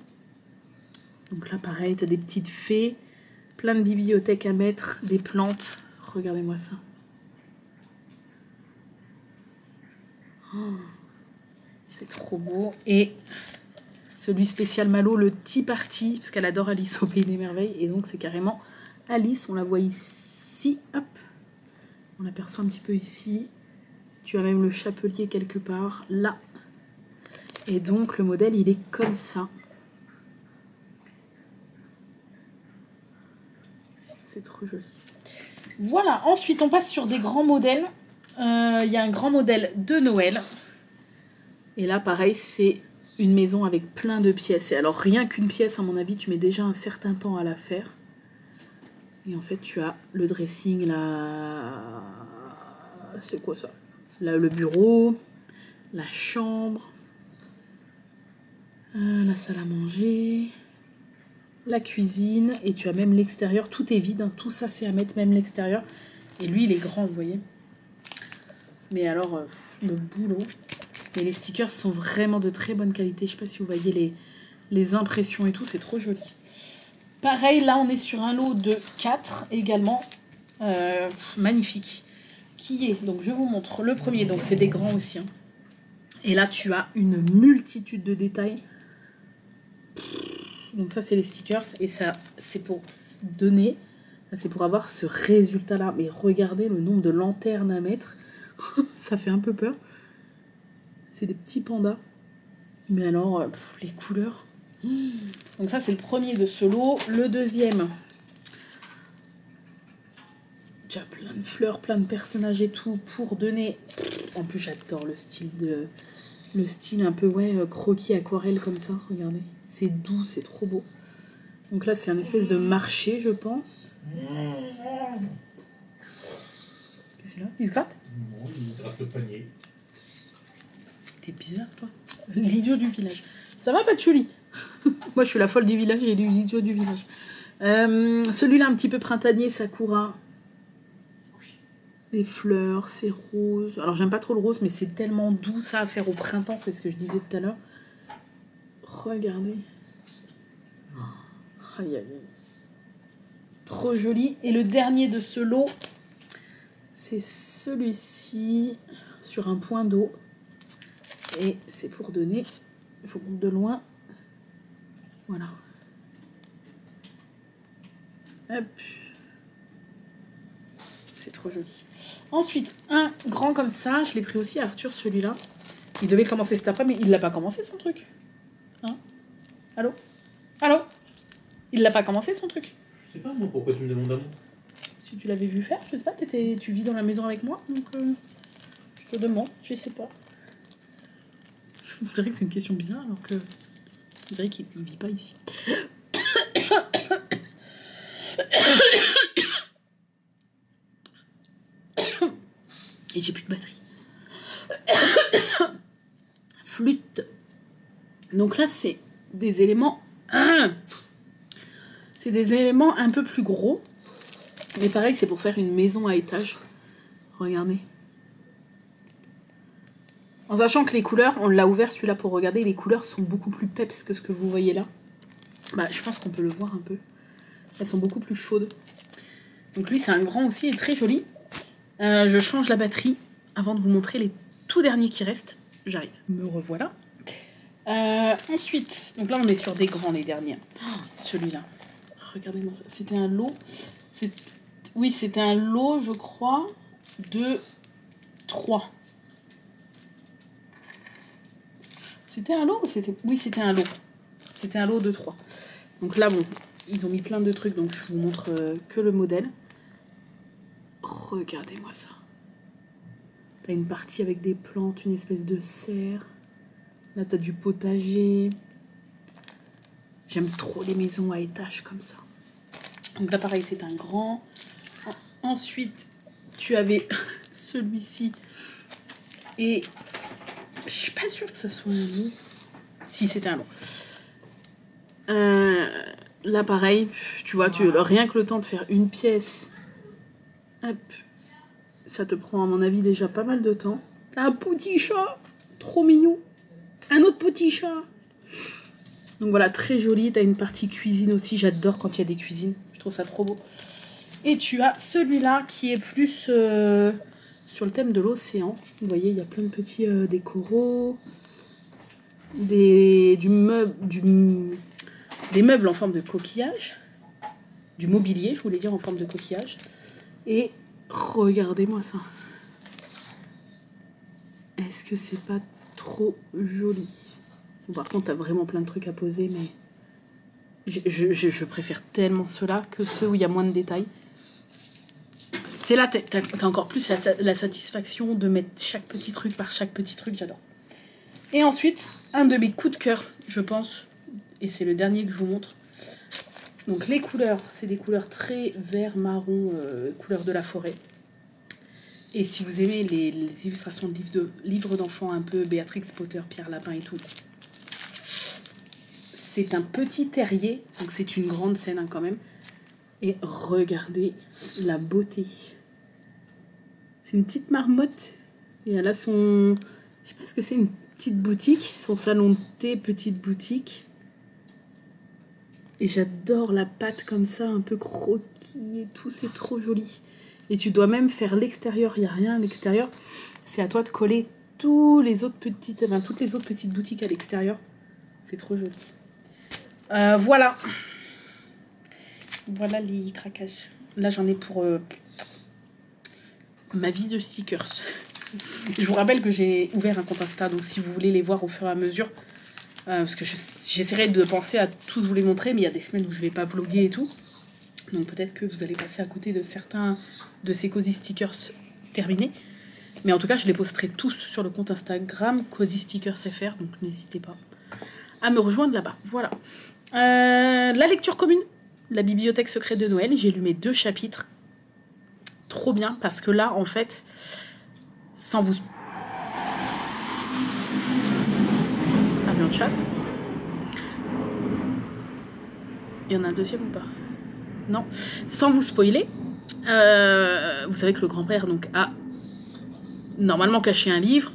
Donc là, pareil, t'as des petites fées. Plein de bibliothèques à mettre, des plantes. Regardez-moi ça. Oh, c'est trop beau. Et celui spécial Malo, le Tea Party, parce qu'elle adore Alice au Pays des Merveilles. Et donc c'est carrément Alice, on la voit ici. Hop, on l'aperçoit un petit peu ici. Tu as même le chapelier quelque part, là. Et donc le modèle, il est comme ça. C'est trop joli. Voilà, ensuite on passe sur des grands modèles. Il y a un grand modèle de Noël. Et là pareil, c'est une maison avec plein de pièces. Et alors rien qu'une pièce, à mon avis, tu mets déjà un certain temps à la faire. Et en fait, tu as le dressing, là... C'est quoi ça? Là, le bureau, la chambre, la salle à manger, la cuisine. Et tu as même l'extérieur. Tout est vide, hein. Tout ça, c'est à mettre, même l'extérieur. Et lui, il est grand, vous voyez. Mais alors, le boulot... Mais les stickers sont vraiment de très bonne qualité. Je sais pas si vous voyez les impressions et tout, c'est trop joli. Pareil, là, on est sur un lot de 4 également. Magnifique. Qui est, donc je vous montre le premier, donc c'est des grands aussi. Hein. Et là, tu as une multitude de détails. Donc ça, c'est les stickers. Et ça, c'est pour donner, c'est pour avoir ce résultat-là. Mais regardez le nombre de lanternes à mettre. Ça fait un peu peur. C'est des petits pandas. Mais alors, les couleurs. Donc ça, c'est le premier de ce lot. Le deuxième, tu as plein de fleurs, plein de personnages et tout pour donner... En plus, j'adore le style un peu, ouais, croquis aquarelle comme ça. Regardez. C'est doux, c'est trop beau. Donc là, c'est un espèce de marché, je pense. Qu'est-ce que c'est là? Il se gratte? Non, il gratte le panier. T'es bizarre, toi. L'idiot du village. Ça va, Patchouli? Moi, je suis la folle du village et l'idiot du village. Celui-là, un petit peu printanier, Sakura. Des fleurs, c'est rose. Alors, j'aime pas trop le rose, mais c'est tellement doux, ça, à faire au printemps. C'est ce que je disais tout à l'heure. Regardez. Aïe, aïe, aïe. Trop joli. Et le dernier de ce lot, c'est celui-ci, sur un point d'eau. Et c'est pour donner, je vous montre de loin, voilà. Hop. C'est trop joli. Ensuite, un grand comme ça, je l'ai pris aussi à Arthur, celui-là. Il devait commencer cet après, mais il l'a pas commencé son truc. Hein? Allô? Allô? Il l'a pas commencé son truc. Je sais pas moi pourquoi tu me demandes à moi. Si tu l'avais vu faire, je sais pas, tu vis dans la maison avec moi, donc je te demande, je sais pas. Je dirais que c'est une question bizarre, alors que je dirais qu'il ne vit pas ici. Et j'ai plus de batterie. Flûte. Donc là, c'est des éléments... C'est des éléments un peu plus gros. Mais pareil, c'est pour faire une maison à étage. Regardez. En sachant que les couleurs, on l'a ouvert celui-là pour regarder, les couleurs sont beaucoup plus peps que ce que vous voyez là. Bah, je pense qu'on peut le voir un peu. Elles sont beaucoup plus chaudes. Donc lui, c'est un grand aussi et très joli. Je change la batterie avant de vous montrer les tout derniers qui restent. J'arrive. Me revoilà. Ensuite, donc là, on est sur des grands, les derniers. Oh, celui-là. Regardez-moi ça. C'était un lot. Oui, c'était un lot, je crois, de 3. C'était un lot ou c'était... Oui, c'était un lot. C'était un lot de 3. Donc là, bon, ils ont mis plein de trucs, donc je vous montre que le modèle. Regardez-moi ça. T'as une partie avec des plantes, une espèce de serre. Là, t'as du potager. J'aime trop les maisons à étages comme ça. Donc là, pareil, c'est un grand. Ensuite, tu avais celui-ci. Et je suis pas sûre que ça soit un lot. Si, c'était un lot. Là, pareil, tu vois, rien que le temps de faire une pièce, hop, ça te prend, à mon avis, déjà pas mal de temps. T'as un petit chat, trop mignon. Un autre petit chat. Donc voilà, très joli. T'as une partie cuisine aussi. J'adore quand il y a des cuisines. Je trouve ça trop beau. Et tu as celui-là qui est plus sur le thème de l'océan. Vous voyez, il y a plein de petits des coraux, des meubles en forme de coquillage, du mobilier, je voulais dire, en forme de coquillage. Et regardez-moi ça. Est-ce que c'est pas trop joli? Bon, par contre, t'as vraiment plein de trucs à poser, mais je préfère tellement ceux-là que ceux où il y a moins de détails. C'est là, t'as encore plus la satisfaction de mettre chaque petit truc par chaque petit truc, j'adore. Et ensuite, un de mes coups de cœur, je pense, et c'est le dernier que je vous montre. Donc les couleurs, c'est des couleurs très vert, marron, couleurs de la forêt. Et si vous aimez les illustrations de livres d'enfants un peu Béatrix Potter, Pierre Lapin et tout, c'est un petit terrier, donc c'est une grande scène hein, quand même. Et regardez la beauté. C'est une petite marmotte. Et elle a son... Je sais pas ce que c'est, une petite boutique. Son salon de thé, petite boutique. Et j'adore la pâte comme ça, un peu croquis et tout. C'est trop joli. Et tu dois même faire l'extérieur. Il n'y a rien à l'extérieur. C'est à toi de coller toutes les autres petites boutiques à l'extérieur. C'est trop joli. Voilà. Voilà les craquages. Là, j'en ai pour ma vie de stickers. Je vous rappelle que j'ai ouvert un compte Insta, donc si vous voulez les voir au fur et à mesure, parce que j'essaierai de penser à tous vous les montrer, mais il y a des semaines où je ne vais pas vloguer et tout. Donc peut-être que vous allez passer à côté de certains de ces cozy stickers terminés. Mais en tout cas, je les posterai tous sur le compte Instagram Cozy Stickers FR, donc n'hésitez pas à me rejoindre là-bas. Voilà. La lecture commune, la bibliothèque secrète de Noël. J'ai lu mes 2 chapitres. Trop bien, parce que là, en fait, sans vous... Avion de chasse. Il y en a un deuxième ou pas? Non. Sans vous spoiler, vous savez que le grand-père donc a normalement caché un livre.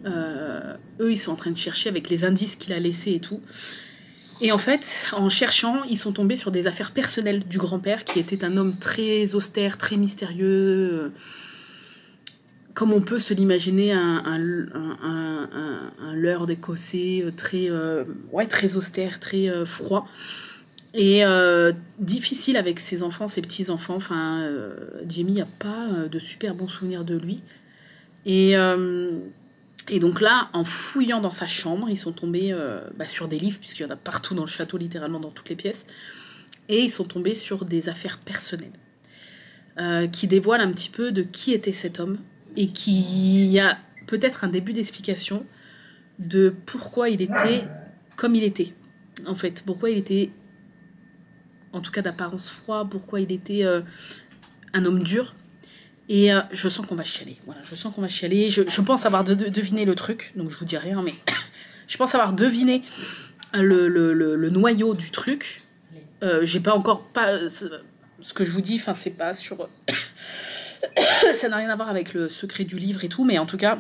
Eux, ils sont en train de chercher avec les indices qu'il a laissés et tout. Et en fait, en cherchant, ils sont tombés sur des affaires personnelles du grand-père, qui était un homme très austère, très mystérieux, comme on peut se l'imaginer, un lord écossais, très austère, très froid. Et difficile avec ses enfants, ses petits-enfants. Enfin, Jamie n'a pas de super bons souvenirs de lui. Et donc là, en fouillant dans sa chambre, ils sont tombés sur des livres, puisqu'il y en a partout dans le château, littéralement dans toutes les pièces. Et ils sont tombés sur des affaires personnelles qui dévoilent un petit peu de qui était cet homme et qui a peut-être un début d'explication de pourquoi il était comme il était. En fait, pourquoi il était, en tout cas d'apparence froid, pourquoi il était un homme dur. Et je sens qu'on va chialer. Voilà, je sens qu'on va chialer. Je pense avoir deviné le truc, donc je vous dis rien, mais je pense avoir deviné le noyau du truc. J'ai pas encore ce que je vous dis. Enfin, c'est pas sur. Ça n'a rien à voir avec le secret du livre et tout, mais en tout cas,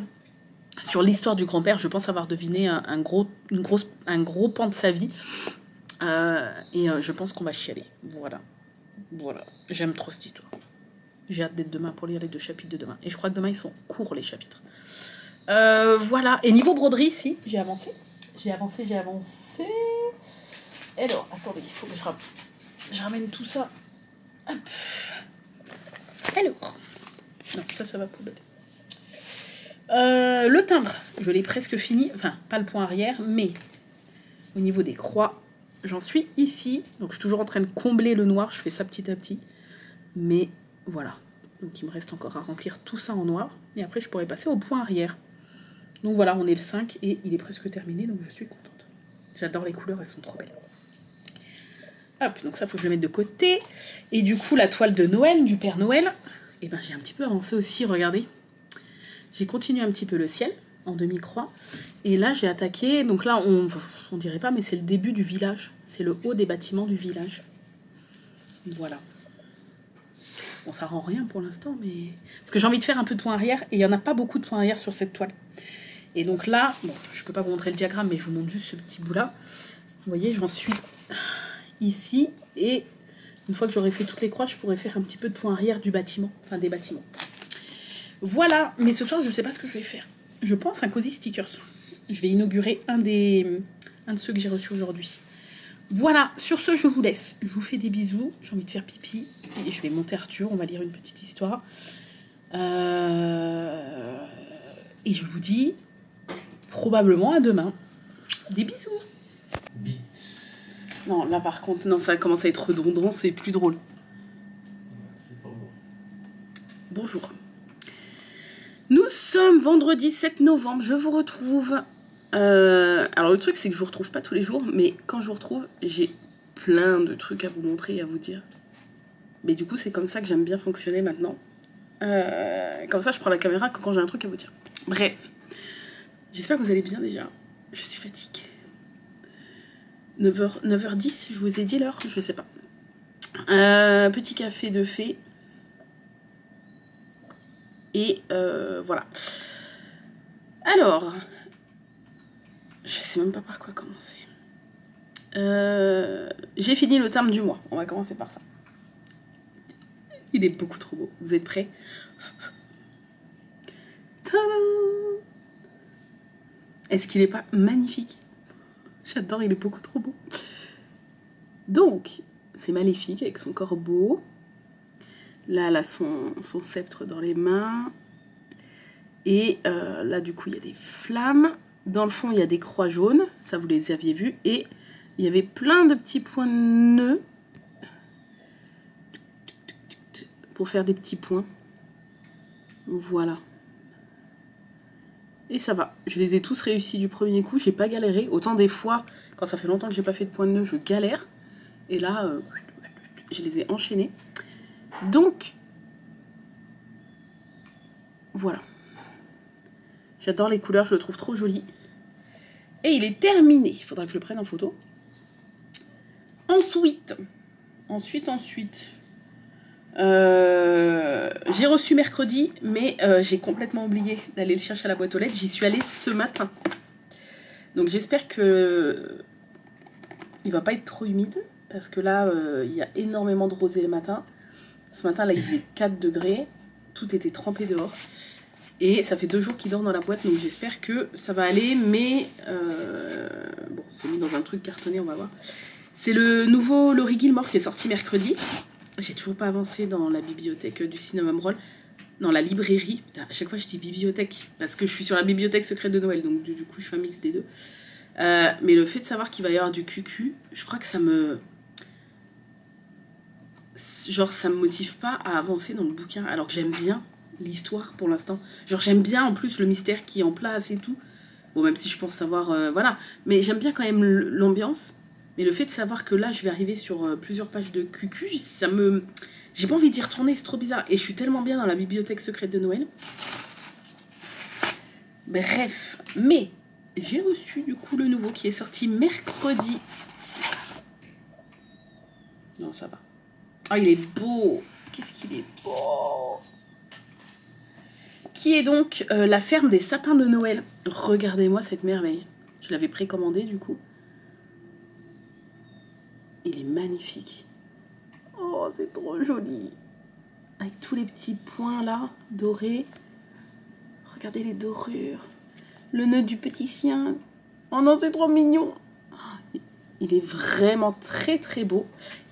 sur l'histoire du grand-père, je pense avoir deviné un gros pan de sa vie. Et je pense qu'on va chialer. Voilà. J'aime trop cette histoire. J'ai hâte d'être demain pour lire les 2 chapitres de demain. Et je crois que demain, ils sont courts, les chapitres. Voilà. Et niveau broderie, si, j'ai avancé. Alors, attendez, il faut que je ramène tout ça. Hop. Alors. Non, ça va poubelle. Le timbre, je l'ai presque fini. Enfin, pas le point arrière, mais au niveau des croix, j'en suis ici. Donc, je suis toujours en train de combler le noir. Je fais ça petit à petit. Mais... voilà, donc il me reste encore à remplir tout ça en noir, et après je pourrais passer au point arrière. Donc voilà, on est le 5, et il est presque terminé, donc je suis contente. J'adore les couleurs, elles sont trop belles. Hop, donc ça faut que je le mette de côté. Et du coup, la toile de Noël, du Père Noël, et ben j'ai un petit peu avancé aussi, regardez. J'ai continué un petit peu le ciel, en demi-croix, et là j'ai attaqué, donc là on dirait pas, mais c'est le début du village, c'est le haut des bâtiments du village. Voilà. Bon, ça rend rien pour l'instant, mais... parce que j'ai envie de faire un peu de point arrière, et il n'y en a pas beaucoup de points arrière sur cette toile. Et donc là, bon, je peux pas vous montrer le diagramme, mais je vous montre juste ce petit bout-là. Vous voyez, j'en suis ici, et une fois que j'aurai fait toutes les croix, je pourrais faire un petit peu de point arrière du bâtiment, enfin des bâtiments. Voilà, mais ce soir, je sais pas ce que je vais faire. Je pense un Cozy Stickers. Je vais inaugurer un de ceux que j'ai reçus aujourd'hui. Voilà, sur ce, je vous laisse. Je vous fais des bisous. J'ai envie de faire pipi. Et je vais monter Arthur. On va lire une petite histoire. Et je vous dis probablement à demain. Des bisous. Non, là par contre, non, ça commence à être redondant. C'est plus drôle. C'est pas moi. Bonjour. Nous sommes vendredi 7 novembre. Je vous retrouve Alors le truc c'est que je vous retrouve pas tous les jours, mais quand je vous retrouve, j'ai plein de trucs à vous montrer et à vous dire. Mais du coup c'est comme ça que j'aime bien fonctionner maintenant. Comme ça je prends la caméra que quand j'ai un truc à vous dire. Bref, j'espère que vous allez bien déjà. Je suis fatiguée. 9h10, je vous ai dit l'heure, je sais pas. Petit café de fée. Et voilà. Alors, je sais même pas par quoi commencer. J'ai fini le terme du mois. On va commencer par ça. Il est beaucoup trop beau. Vous êtes prêts? Tadam! Est-ce qu'il est pas magnifique? J'adore, il est beaucoup trop beau. Donc, c'est Maléfique avec son corbeau. Là, elle a son sceptre dans les mains. Et là, du coup, il y a des flammes. Dans le fond, il y a des croix jaunes. Ça, vous les aviez vues. Et il y avait plein de petits points de nœuds. Pour faire des petits points. Voilà. Et ça va. Je les ai tous réussis du premier coup. J'ai pas galéré. Autant des fois, quand ça fait longtemps que j'ai pas fait de points de nœuds, je galère. Et là, je les ai enchaînés. Donc, voilà. J'adore les couleurs, je le trouve trop joli. Et il est terminé. Il faudra que je le prenne en photo. Ensuite, j'ai reçu mercredi, mais j'ai complètement oublié d'aller le chercher à la boîte aux lettres. J'y suis allée ce matin. Donc j'espère que il va pas être trop humide, parce que là, il y a énormément de rosée le matin. Ce matin, là, il faisait 4 degrés. Tout était trempé dehors. Et ça fait 2 jours qu'il dort dans la boîte, donc j'espère que ça va aller. Mais bon, c'est mis dans un truc cartonné, on va voir. C'est le nouveau Laurie Gilmore qui est sorti mercredi. J'ai toujours pas avancé dans la bibliothèque du Cinnamon Roll. Dans la librairie. Putain, à chaque fois, je dis bibliothèque. Parce que je suis sur la bibliothèque secrète de Noël. Donc, du coup, je fais un mix des deux. Mais le fait de savoir qu'il va y avoir du QQ, je crois que ça me... Genre, ça me motive pas à avancer dans le bouquin. Alors que j'aime bien l'histoire pour l'instant. Genre, j'aime bien en plus le mystère qui est en place et tout. Bon, même si je pense savoir... voilà. Mais j'aime bien quand même l'ambiance. Mais le fait de savoir que là, je vais arriver sur plusieurs pages de QQ, ça me... J'ai pas envie d'y retourner, c'est trop bizarre. Et je suis tellement bien dans la bibliothèque secrète de Noël. Bref, mais j'ai reçu du coup le nouveau qui est sorti mercredi. Non, ça va. Ah, il est beau. Qu'est-ce qu'il est beau. Qui est donc la ferme des sapins de Noël. Regardez-moi cette merveille. Je l'avais précommandé du coup. Il est magnifique. Oh, c'est trop joli. Avec tous les petits points là, dorés. Regardez les dorures. Le nœud du petit sien. Oh non, c'est trop mignon. Il est vraiment très très beau.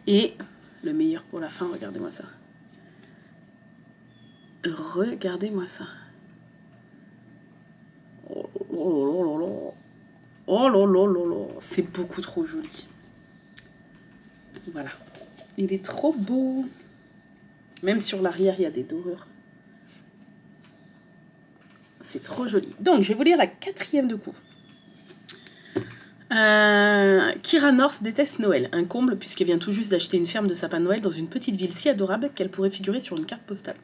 Et le meilleur pour la fin, regardez-moi ça. Regardez-moi ça. Oh là là là. Oh là là là là. C'est beaucoup trop joli. Voilà. Il est trop beau. Même sur l'arrière, il y a des dorures. C'est trop joli. Donc, je vais vous lire la 4e de coup. Kira North déteste Noël. Un comble, puisqu'elle vient tout juste d'acheter une ferme de sapins de Noël dans une petite ville si adorable qu'elle pourrait figurer sur une carte postale.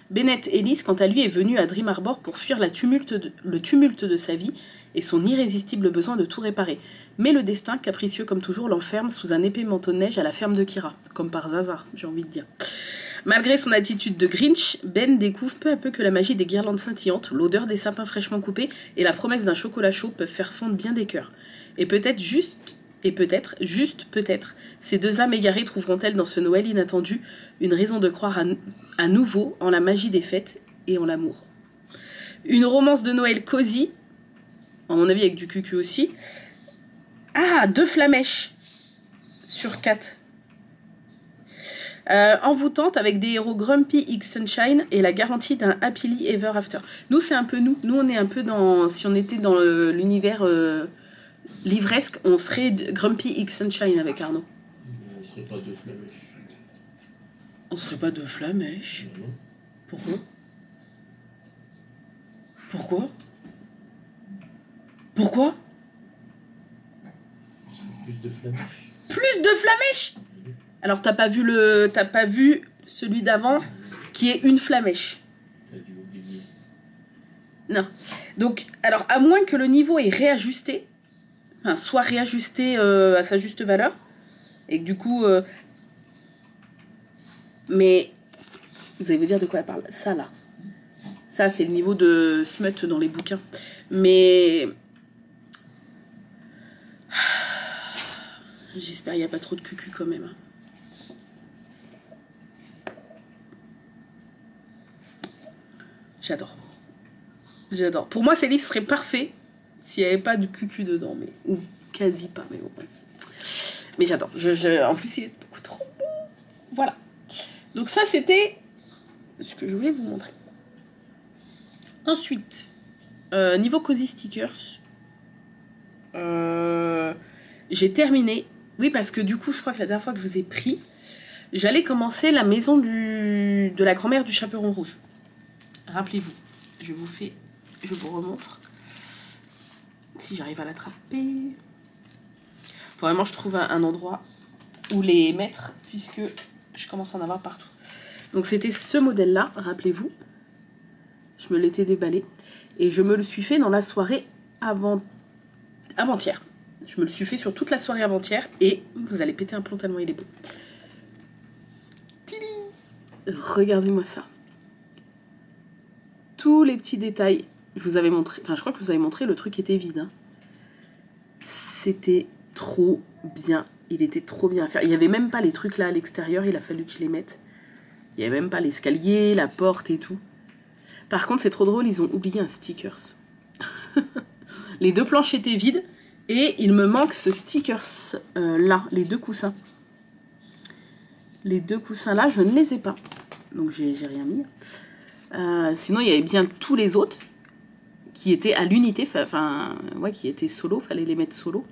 Bennett Ellis, quant à lui, est venu à Dream Harbor pour fuir le tumulte de sa vie et son irrésistible besoin de tout réparer. Mais le destin, capricieux comme toujours, l'enferme sous un épais manteau de neige à la ferme de Kira. Comme par hasard, j'ai envie de dire. Malgré son attitude de Grinch, Ben découvre peu à peu que la magie des guirlandes scintillantes, l'odeur des sapins fraîchement coupés et la promesse d'un chocolat chaud peuvent faire fondre bien des cœurs. Et peut-être, ces 2 âmes égarées trouveront-elles dans ce Noël inattendu une raison de croire à nouveau en la magie des fêtes et en l'amour. Une romance de Noël cosy, à mon avis avec du cucu aussi. Ah, 2 flamèches sur 4. Envoûtante avec des héros Grumpy X Sunshine et la garantie d'un happily ever after. Nous, c'est un peu nous. Nous, on est un peu dans... Si on était dans l'univers livresque, on serait Grumpy X Sunshine avec Arnaud. On serait pas 2 flamèches. On serait pas 2 flamèches. Non. Pourquoi? Pourquoi? Pourquoi? Plus de flamèche. Plus de flamèche? Alors t'as pas vu celui d'avant qui est une flamèche. T'as dû oublier. Non. Donc, alors à moins que le niveau est réajusté, enfin, soit réajusté à sa juste valeur, et que du coup... mais vous allez vous dire de quoi elle parle. Ça là. Ça c'est le niveau de smut dans les bouquins. Mais... J'espère qu'il n'y a pas trop de cucu quand même. J'adore. J'adore. Pour moi, ces livres seraient parfaits s'il n'y avait pas de cucu dedans, mais ou quasi pas, mais bon. Ouais. Mais j'adore. En plus, il est beaucoup trop beau. Voilà. Donc ça, c'était ce que je voulais vous montrer. Ensuite, niveau Cozy Stickers, j'ai terminé. Oui, parce que du coup, je crois que la dernière fois que je vous ai pris, j'allais commencer la maison de la grand-mère du chaperon rouge. Rappelez-vous, je vous remontre. Si j'arrive à l'attraper. Faut vraiment, je trouve un endroit où les mettre, puisque je commence à en avoir partout. Donc c'était ce modèle-là, rappelez-vous. Je me l'étais déballé. Et je me le suis fait dans la soirée avant-hier. Je me le suis fait sur toute la soirée avant-hier. Et vous allez péter un plomb tellement il est beau. Tili! Regardez-moi ça. Tous les petits détails. Je vous avais montré, enfin je crois que je vous avais montré, le truc était vide. Hein. C'était trop bien. Il était trop bien à faire. Il n'y avait même pas les trucs là à l'extérieur, il a fallu que je les mette. Il n'y avait même pas l'escalier, la porte et tout. Par contre, c'est trop drôle, ils ont oublié un stickers. Les deux planches étaient vides et il me manque ce stickers là, les deux coussins. Les deux coussins là, je ne les ai pas. Donc j'ai rien mis. Sinon, il y avait bien tous les autres qui étaient à l'unité, enfin, ouais, qui étaient solo, fallait les mettre solo.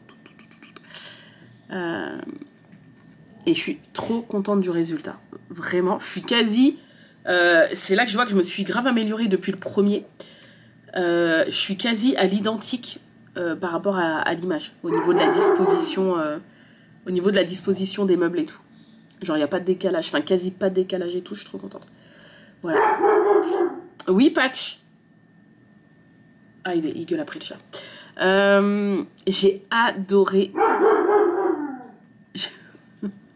Et je suis trop contente du résultat. Vraiment, je suis quasi... c'est là que je vois que je me suis grave améliorée depuis le premier. Je suis quasi à l'identique par rapport à l'image, au niveau de la disposition, des meubles et tout. Genre, il n'y a pas de décalage, enfin, quasi pas de décalage et tout, je suis trop contente. Voilà. Oui, Patch. Ah, il gueule après le chat. J'ai adoré...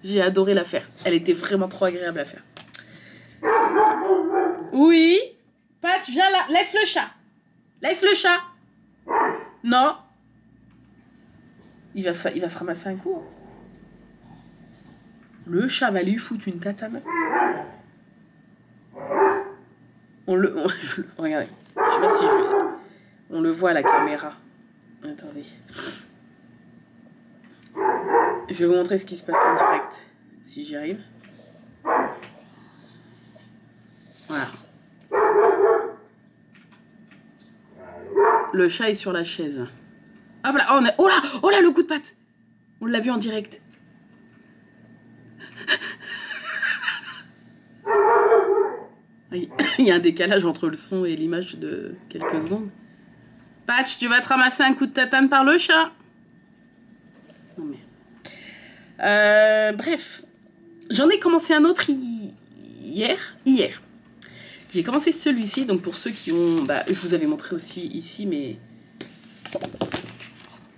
J'ai adoré la faire. Elle était vraiment trop agréable à faire. Oui. Patch, viens là. Laisse le chat. Laisse le chat. Non. Il va se ramasser un coup. Le chat va lui foutre une tatane. Regardez. Je sais pas si je vais... On le voit à la caméra. Attendez. Je vais vous montrer ce qui se passe en direct. Si j'y arrive. Voilà. Le chat est sur la chaise. Hop là, oh là, le coup de patte. On l'a vu en direct. Il y a un décalage entre le son et l'image de quelques secondes. Patch, tu vas te ramasser un coup de tatane par le chat. Non mais... bref. J'en ai commencé un autre hier. J'ai commencé celui-ci, donc pour ceux qui ont... Bah, je vous avais montré aussi ici, mais...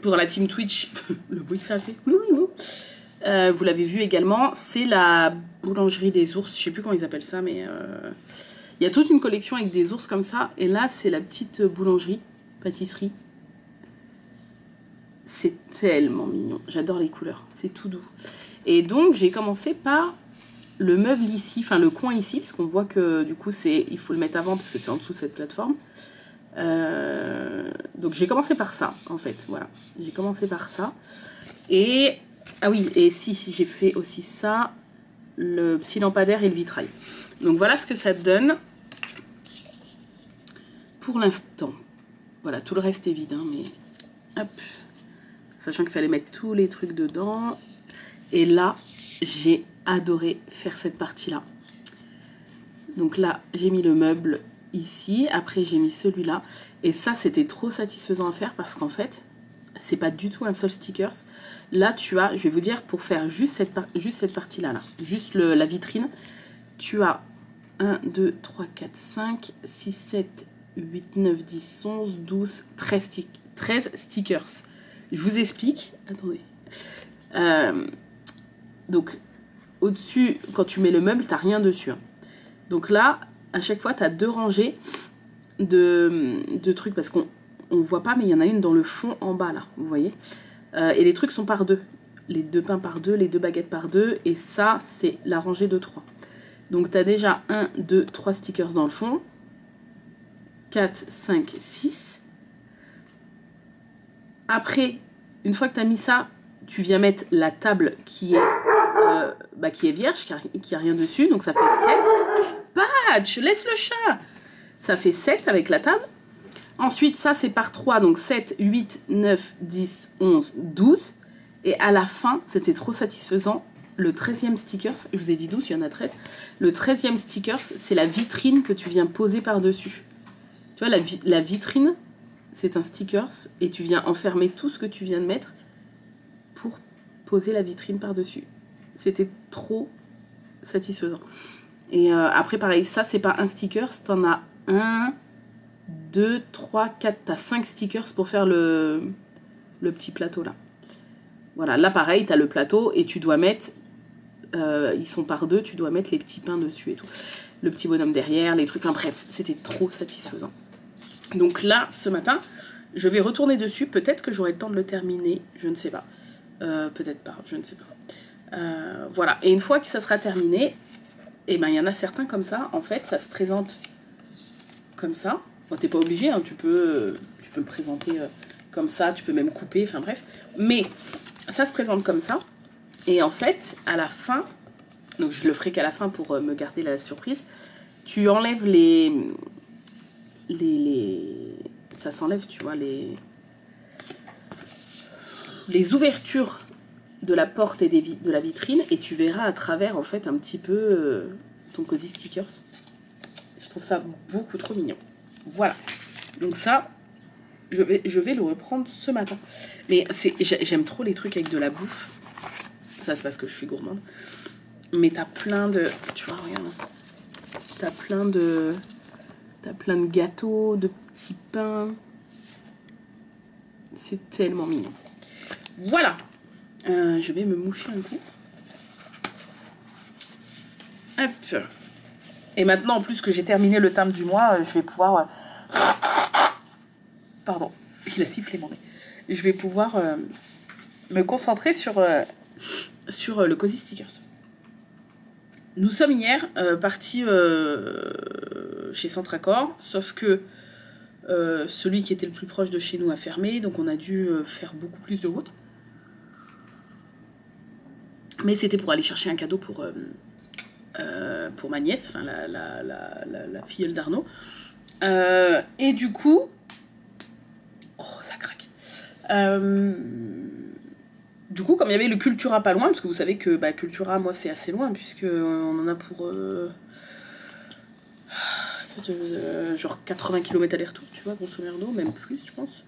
Pour la team Twitch, le bruit que ça a fait. Vous l'avez vu également, c'est la boulangerie des ours. Je sais plus comment ils appellent ça, mais... Il y a toute une collection avec des ours comme ça. Et là, c'est la petite boulangerie, pâtisserie. C'est tellement mignon. J'adore les couleurs. C'est tout doux. Et donc, j'ai commencé par le meuble ici, enfin le coin ici, parce qu'on voit que du coup, il faut le mettre avant, parce que c'est en dessous de cette plateforme. Donc, j'ai commencé par ça, en fait. Voilà. J'ai commencé par ça. Et... Ah oui, et si, j'ai fait aussi ça, le petit lampadaire et le vitrail. Donc, voilà ce que ça donne. Pour l'instant. Voilà, tout le reste est vide, hein, mais... Hop. Sachant qu'il fallait mettre tous les trucs dedans. Et là, j'ai adoré faire cette partie-là. Donc là, j'ai mis le meuble. ici. Après, j'ai mis celui-là. Et ça, c'était trop satisfaisant à faire parce qu'en fait, c'est pas du tout un seul stickers. Là, tu as, je vais vous dire, pour faire juste cette partie-là, là, juste la vitrine, tu as 1, 2, 3, 4, 5, 6, 7, 8, 9, 10, 11, 12, 13 stickers. Je vous explique. Attendez. Donc, au-dessus, quand tu mets le meuble, tu n'as rien dessus. Hein. Donc là, à chaque fois, tu as 2 rangées de trucs parce qu'on ne voit pas, mais il y en a une dans le fond en bas, là. Vous voyez et les trucs sont par 2. Les 2 pains par 2, les 2 baguettes par 2. Et ça, c'est la rangée de 3. Donc, tu as déjà 1, 2, 3 stickers dans le fond. 4, 5, 6. Après, une fois que tu as mis ça, tu viens mettre la table qui est vierge, qui a rien dessus. Donc, ça fait 7. Patch, laisse le chat. Ça fait 7 avec la table. Ensuite, ça, c'est par 3. Donc, 7, 8, 9, 10, 11, 12. Et à la fin, c'était trop satisfaisant. Le 13e sticker, je vous ai dit 12, il y en a 13. Le 13e sticker, c'est la vitrine que tu viens poser par-dessus. Tu vois, la vitrine, c'est un sticker et tu viens enfermer tout ce que tu viens de mettre pour poser la vitrine par-dessus. C'était trop satisfaisant. Et après, pareil, ça, c'est pas un sticker, t'en as 1, 2, 3, 4, t'as 5 stickers pour faire le petit plateau là. Voilà, là pareil, t'as le plateau et tu dois mettre, ils sont par 2, tu dois mettre les petits pains dessus et tout. Le petit bonhomme derrière, les trucs, enfin bref, c'était trop satisfaisant. Donc là, ce matin, je vais retourner dessus, peut-être que j'aurai le temps de le terminer, je ne sais pas. Peut-être pas, je ne sais pas. Voilà, et une fois que ça sera terminé, et ben il y en a certains comme ça, en fait, ça se présente comme ça. Bon, t'es pas obligé, hein, tu peux le présenter comme ça, tu peux même couper, enfin bref. Mais ça se présente comme ça. Et en fait, à la fin, donc je le ferai qu'à la fin pour me garder la surprise, tu enlèves ça s'enlève, tu vois, les ouvertures de la porte et de la vitrine, et tu verras à travers, en fait, un petit peu ton Cozy Stickers. Je trouve ça beaucoup trop mignon. Voilà. Donc ça, je vais le reprendre ce matin. Mais j'aime trop les trucs avec de la bouffe. Ça, c'est parce que je suis gourmande. Mais t'as plein de... Tu vois, regarde. T'as plein de gâteaux, de petits pains. C'est tellement mignon. Voilà. Je vais me moucher un coup. Hop. Et maintenant, en plus que j'ai terminé le timbre du mois, je vais pouvoir... Pardon, il a sifflé mon nez. Je vais pouvoir me concentrer sur le Cozy Stickers. Nous sommes hier partis chez Centracor, sauf que celui qui était le plus proche de chez nous a fermé, donc on a dû faire beaucoup plus de route. Mais c'était pour aller chercher un cadeau pour ma nièce, enfin la filleule d'Arnaud. Et du coup... Oh, ça craque. Du coup, comme il y avait le Cultura pas loin, parce que vous savez que Cultura, moi, c'est assez loin, puisqu'on en a pour... genre 80 km aller-retour, tu vois, grosso merdo, même plus, je pense.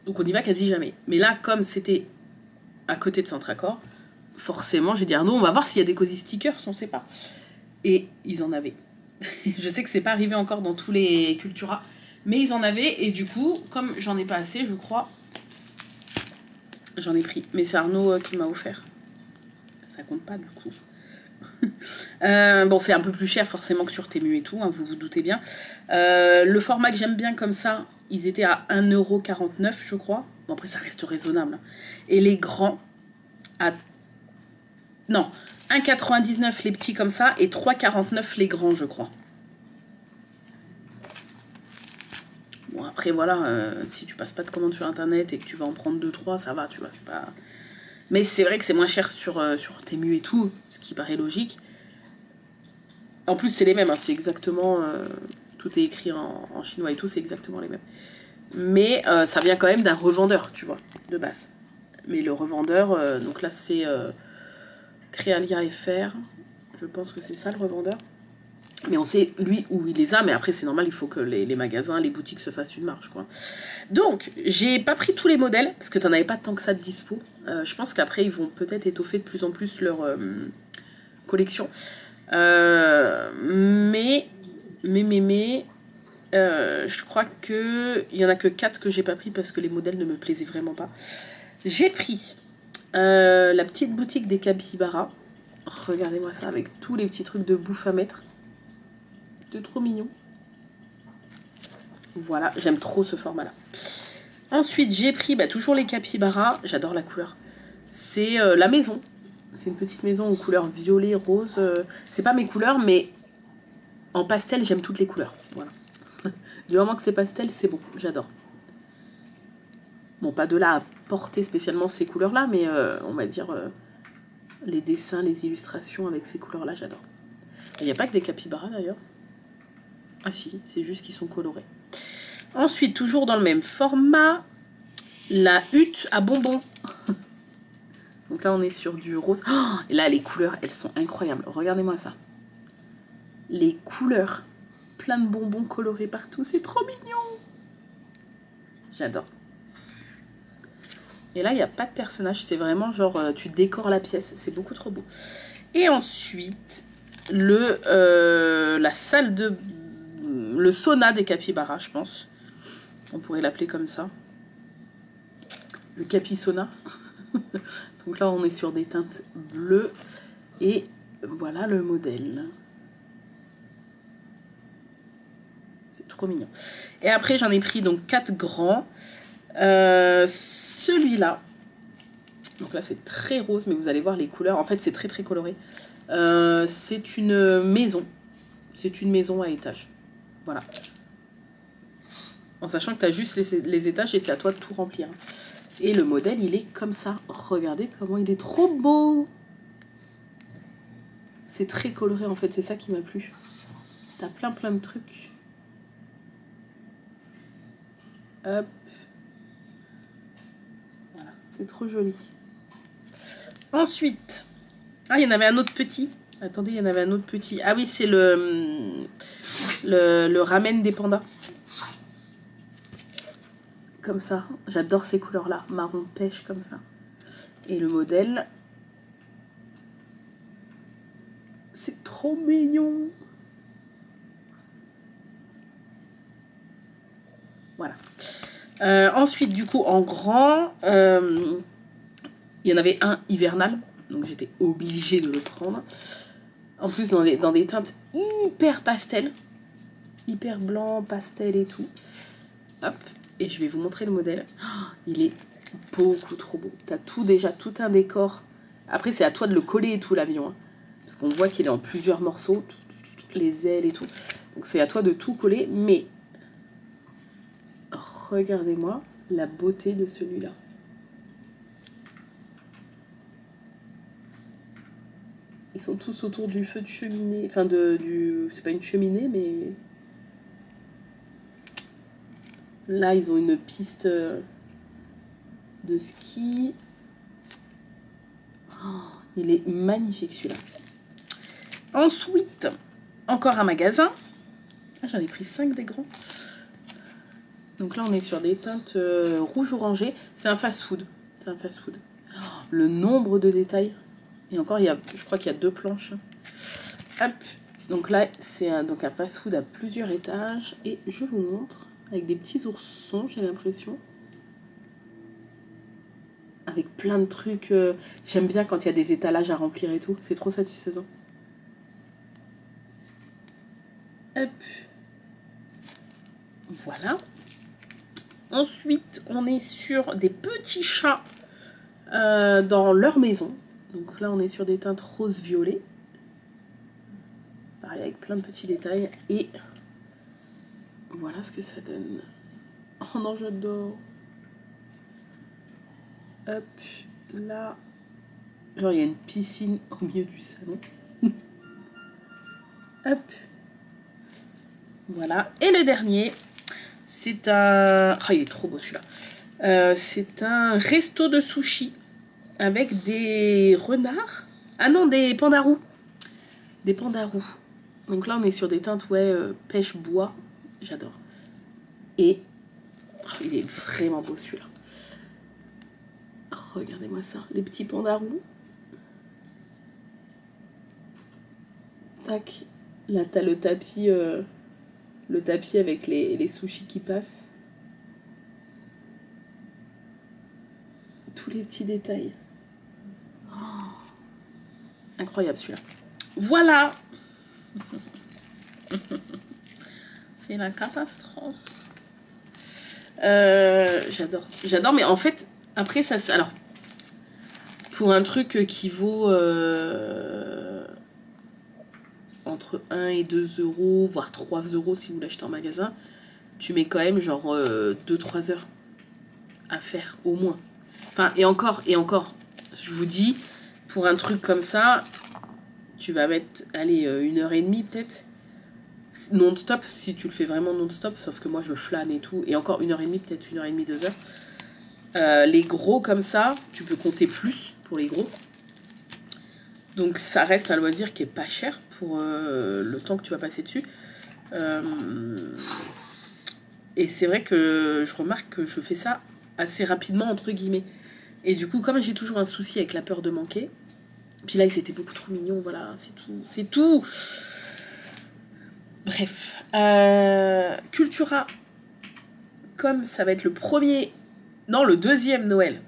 Donc on y va quasi jamais. Mais là, comme c'était à côté de Centracor, forcément, j'ai dit Arnaud, on va voir s'il y a des Cozy Stickers, on sait pas. Et ils en avaient. Je sais que c'est pas arrivé encore dans tous les Cultura, mais ils en avaient, et du coup, comme j'en ai pas assez, je crois, j'en ai pris. Mais c'est Arnaud qui m'a offert. Ça compte pas, du coup. Bon, c'est un peu plus cher forcément que sur Temu et tout, hein, vous vous doutez bien. Le format que j'aime bien comme ça, ils étaient à 1,49 €, je crois. Bon, après, ça reste raisonnable. Et les grands, à... Non, 1,99 € les petits comme ça, et 3,49 € les grands, je crois. Bon, après, voilà, si tu passes pas de commande sur Internet et que tu vas en prendre 2-3, ça va, tu vois, c'est pas... Mais c'est vrai que c'est moins cher sur Temu et tout, ce qui paraît logique. En plus, c'est les mêmes, hein, c'est exactement... tout est écrit en chinois et tout, c'est exactement les mêmes. Mais ça vient quand même d'un revendeur, tu vois, de base. Mais le revendeur, donc là, c'est Créalia FR. Je pense que c'est ça le revendeur. Mais on sait, lui, où il les a. Mais après, c'est normal, il faut que les magasins, les boutiques se fassent une marge, quoi. Donc, j'ai pas pris tous les modèles, parce que t'en avais pas tant que ça de dispo. Je pense qu'après, ils vont peut-être étoffer de plus en plus leur collection. Mais je crois qu'il y en a que 4 que j'ai pas pris, parce que les modèles ne me plaisaient vraiment pas. J'ai pris la petite boutique des capybaras. Regardez-moi ça, avec tous les petits trucs de bouffe à mettre. C'est trop mignon. Voilà, j'aime trop ce format-là. Ensuite, j'ai pris toujours les capybaras. J'adore la couleur. C'est la maison. C'est une petite maison aux couleurs violet, rose. C'est pas mes couleurs, mais en pastel, j'aime toutes les couleurs. Voilà. Du moment que c'est pastel, c'est bon. J'adore. Bon, pas de là à porter spécialement ces couleurs-là, mais on va dire les dessins, les illustrations avec ces couleurs-là, j'adore. Il n'y a pas que des capybaras d'ailleurs. Ah si, c'est juste qu'ils sont colorés. Ensuite, toujours dans le même format, la hutte à bonbons. Donc là, on est sur du rose. Oh, et là, les couleurs, elles sont incroyables. Regardez-moi ça. Les couleurs, plein de bonbons colorés partout. C'est trop mignon. J'adore. Et là, il n'y a pas de personnage. C'est vraiment genre, tu décores la pièce. C'est beaucoup trop beau. Et ensuite, la salle de... Le sauna des capybaras, je pense. On pourrait l'appeler comme ça. Le capi-sauna. Donc là, on est sur des teintes bleues. Et voilà le modèle. C'est trop mignon. Et après, j'en ai pris donc 4 grands. Celui-là. Donc là, c'est très rose, mais vous allez voir les couleurs. En fait, c'est très très coloré. C'est une maison. C'est une maison à étage. Voilà. En sachant que tu as juste les étages et c'est à toi de tout remplir. Et le modèle, il est comme ça. Regardez comment il est trop beau. C'est très coloré en fait, c'est ça qui m'a plu. T'as plein de trucs. Hop. Voilà, c'est trop joli. Ensuite, ah, il y en avait un autre petit. Attendez, il y en avait un autre petit. Ah oui, c'est le ramen des pandas. Comme ça. J'adore ces couleurs-là. Marron pêche comme ça. Et le modèle... C'est trop mignon. Voilà. Ensuite, du coup, en grand, il y en avait un hivernal. Donc, j'étais obligée de le prendre. En plus, dans des teintes hyper pastel. Hyper blanc, pastel et tout. Hop. Et je vais vous montrer le modèle. Oh, il est beaucoup trop beau. T'as déjà tout un décor. Après, c'est à toi de le coller et tout, l'avion. Hein. Parce qu'on voit qu'il est en plusieurs morceaux. Les ailes et tout. Donc, c'est à toi de tout coller. Mais, regardez-moi la beauté de celui-là. Ils sont tous autour du feu de cheminée. Enfin, c'est pas une cheminée, mais... Là, ils ont une piste de ski. Oh, il est magnifique, celui-là. Ensuite, encore un magasin. Ah, j'en ai pris 5 des grands. Donc là, on est sur des teintes rouge-orangé. C'est un fast-food. C'est un fast-food. Oh, le nombre de détails. Et encore, je crois qu'il y a 2 planches. Hop. Donc là, c'est un fast-food à plusieurs étages. Et je vous montre... Avec des petits oursons, j'ai l'impression. Avec plein de trucs. J'aime bien quand il y a des étalages à remplir et tout. C'est trop satisfaisant. Hop. Voilà. Ensuite, on est sur des petits chats dans leur maison. Donc là, on est sur des teintes rose-violet. Pareil, avec plein de petits détails. Et... voilà ce que ça donne. Oh non, j'adore. Hop, là. Genre, il y a une piscine au milieu du salon. Hop. Voilà. Et le dernier, c'est un... oh, il est trop beau celui-là. C'est un resto de sushi avec des renards. Ah non, des pandarous. Des pandarous. Donc là, on est sur des teintes, ouais, pêche bois. J'adore. Et oh, il est vraiment beau celui-là. Regardez-moi ça, les petits pandarous. Tac. Là, t'as le tapis avec les sushis qui passent. Tous les petits détails. Oh, incroyable celui-là. Voilà. C'est la catastrophe. J'adore, mais en fait, après, ça... Alors, pour un truc qui vaut entre 1 et 2 euros, voire 3 euros si vous l'achetez en magasin, tu mets quand même genre 2-3 heures à faire, au moins. Enfin, et encore, je vous dis, pour un truc comme ça, tu vas mettre, allez, 1h30 peut-être, non-stop, si tu le fais vraiment non-stop, sauf que moi je flâne et tout, et encore 1h30, peut-être 1h30, 2 heures. Les gros comme ça, tu peux compter plus pour les gros. Donc ça reste un loisir qui est pas cher pour le temps que tu vas passer dessus. Et c'est vrai que je remarque que je fais ça assez rapidement, entre guillemets. Et du coup, comme j'ai toujours un souci avec la peur de manquer, puis là, c'était beaucoup trop mignon, voilà, c'est tout. Bref. Cultura, comme ça va être le premier... Non, le deuxième Noël,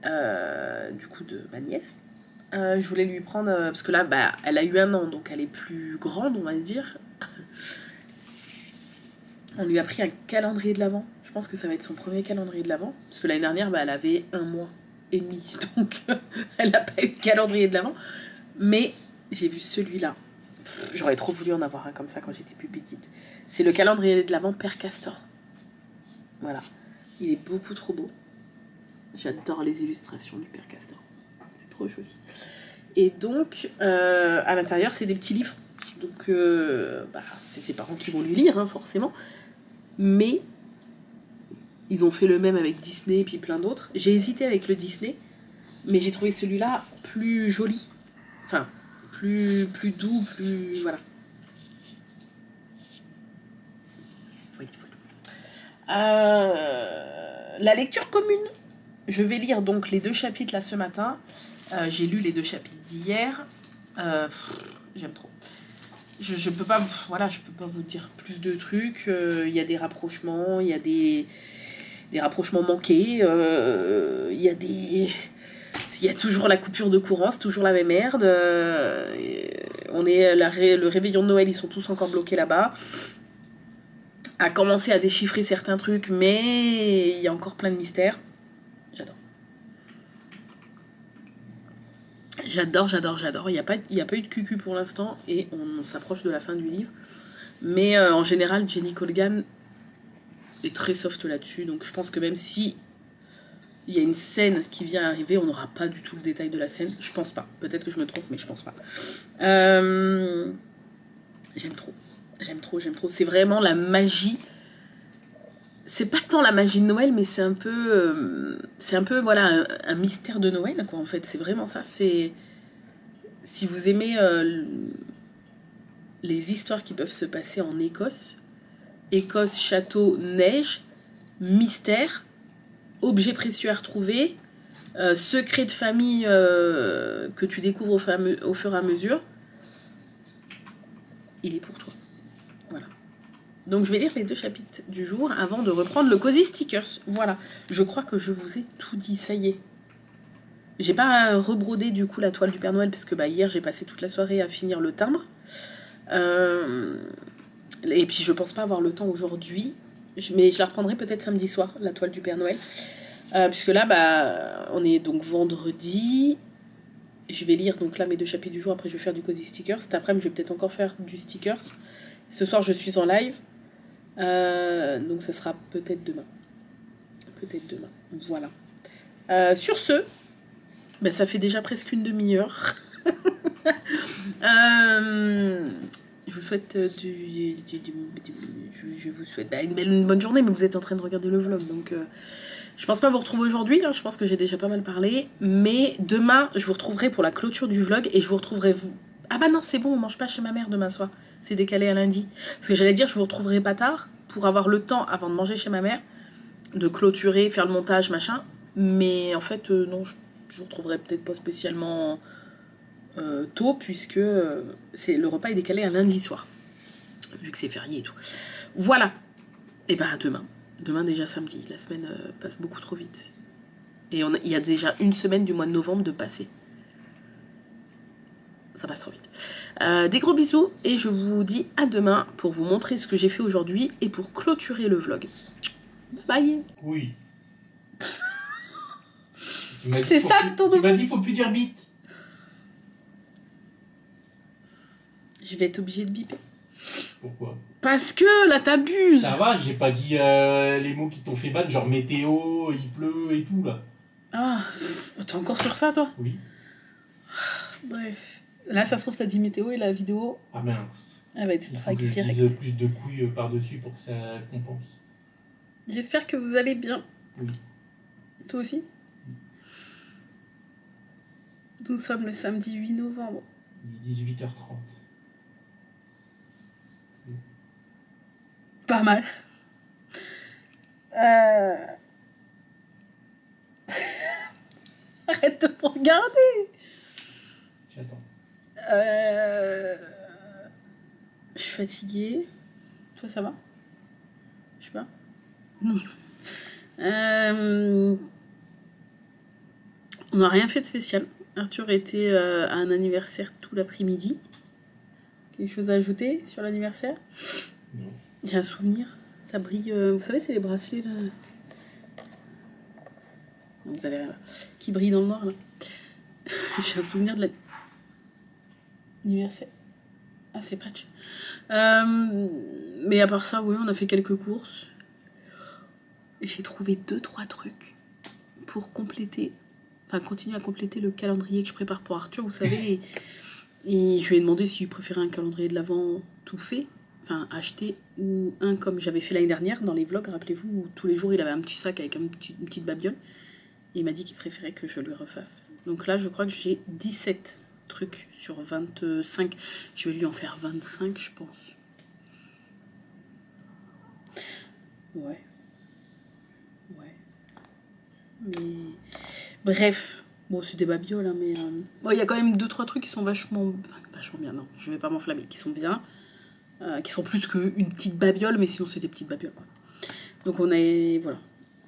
du coup, de ma nièce, je voulais lui prendre... parce que là, bah, elle a eu 1 an, donc elle est plus grande, on va dire. On lui a pris un calendrier de l'Avent. Je pense que ça va être son premier calendrier de l'Avent. Parce que l'année dernière, bah, elle avait 1 mois et demi. Donc, elle n'a pas eu de calendrier de l'Avent. Mais j'ai vu celui-là. J'aurais trop voulu en avoir un comme ça quand j'étais plus petite. C'est le calendrier de l'Avent Père Castor. Voilà. Il est beaucoup trop beau. J'adore les illustrations du Père Castor. C'est trop joli. Et donc, à l'intérieur, c'est des petits livres. Donc, bah, c'est ses parents qui vont lui lire, hein, forcément. Mais ils ont fait le même avec Disney et puis plein d'autres. J'ai hésité avec le Disney, mais j'ai trouvé celui-là plus joli. Enfin, plus doux, plus... Voilà. La lecture commune. Je vais lire donc les 2 chapitres là ce matin. J'ai lu les 2 chapitres d'hier. J'aime trop. Je peux pas, voilà, je peux pas vous dire plus de trucs. Il y a des rapprochements, il y a des rapprochements manqués. Il y a toujours la coupure de courant, c'est toujours la même merde. On est le réveillon de Noël, ils sont tous encore bloqués là-bas. À commencer à déchiffrer certains trucs, mais il y a encore plein de mystères. J'adore. Il n'y a pas eu de cucu pour l'instant et on s'approche de la fin du livre. Mais en général, Jenny Colgan est très soft là-dessus. Donc je pense que même si il y a une scène qui vient arriver, on n'aura pas du tout le détail de la scène. Je pense pas. Peut-être que je me trompe, mais je pense pas. J'aime trop. C'est vraiment la magie. C'est pas tant la magie de Noël, mais c'est un peu voilà, un mystère de Noël, quoi, en fait. C'est vraiment ça. C'est... Si vous aimez les histoires qui peuvent se passer en Écosse, château, neige, mystère, objets précieux à retrouver, secrets de famille que tu découvres au fur et à mesure, il est pour toi. Voilà. Donc je vais lire les 2 chapitres du jour avant de reprendre le Cozy Stickers. Voilà, je crois que je vous ai tout dit, ça y est. J'ai pas rebrodé du coup la toile du Père Noël parce que bah, hier j'ai passé toute la soirée à finir le timbre. Et puis je pense pas avoir le temps aujourd'hui. Mais je la reprendrai peut-être samedi soir, la toile du Père Noël. Puisque là, bah, on est donc vendredi. Je vais lire donc là mes 2 chapitres du jour, après je vais faire du Cozy Stickers. Cet après-midi je vais peut-être encore faire du stickers. Ce soir je suis en live. Donc ça sera peut-être demain. Voilà. Sur ce, ben, ça fait déjà presque une demi-heure. Je vous souhaite je vous souhaite une bonne journée, mais vous êtes en train de regarder le vlog, donc je pense pas vous retrouver aujourd'hui, là, je pense que j'ai déjà pas mal parlé, mais demain je vous retrouverai pour la clôture du vlog et je vous retrouverai Ah bah non, c'est bon, on mange pas chez ma mère demain soir. C'est décalé à lundi. Parce que j'allais dire, je vous retrouverai pas tard pour avoir le temps, avant de manger chez ma mère, de clôturer, faire le montage, machin. Mais en fait, non, je vous retrouverai peut-être pas spécialement tôt, puisque le repas est décalé à lundi soir. Vu que c'est férié et tout. Voilà. Et ben à demain. Demain déjà samedi. La semaine passe beaucoup trop vite. Et il y a déjà une semaine du mois de novembre de passer. Ça passe trop vite. Des gros bisous et je vous dis à demain pour vous montrer ce que j'ai fait aujourd'hui et pour clôturer le vlog. Bye. Oui. C'est ça ton Tu m'as dit faut plus dire bite. Je vais être obligée de biper. Pourquoi? Parce que là t'abuses. Ça va, j'ai pas dit les mots qui t'ont fait mal, genre météo, il pleut et tout là. Ah, t'es encore sur ça toi? Oui. Bref. Là ça se trouve t'as dit météo et la vidéo Ah mince. elle va être Il faut strike que je direct. dise plus de couilles par-dessus pour que ça compense. J'espère que vous allez bien. Oui. Toi aussi? Nous sommes le samedi 8 novembre. Il est 18h30. Pas mal. Arrête de me regarder. J'attends. Je suis fatiguée. Toi, ça va? Je sais pas. Non. On n'a rien fait de spécial. Arthur était à un anniversaire tout l'après-midi. Quelque chose à ajouter sur l'anniversaire? Non. J'ai un souvenir. Ça brille. Vous savez, c'est les bracelets là. Non, vous avez rien. Qui brillent dans le noir là. J'ai un souvenir de l'anniversaire. Ah, c'est patch. Mais à part ça, oui, on a fait quelques courses. J'ai trouvé 2-3 trucs pour compléter. Enfin, continuer à compléter le calendrier que je prépare pour Arthur, vous savez. Et je lui ai demandé s'il préférait un calendrier de l'Avent tout fait, enfin acheté, ou un comme j'avais fait l'année dernière dans les vlogs, rappelez-vous, où tous les jours il avait un petit sac avec une petite babiole. Et il m'a dit qu'il préférait que je lui refasse. Donc là, je crois que j'ai 17 trucs sur 25. Je vais lui en faire 25, je pense. Ouais. Mais... Bref. Bon, c'est des babioles, hein, mais... Bon, il y a quand même 2-3 trucs qui sont vachement... Enfin, vachement bien, non. Je vais pas m'enflammer. Qui sont bien. Qui sont plus qu'une petite babiole, mais sinon, c'est des petites babioles, quoi. Donc, on a... Voilà.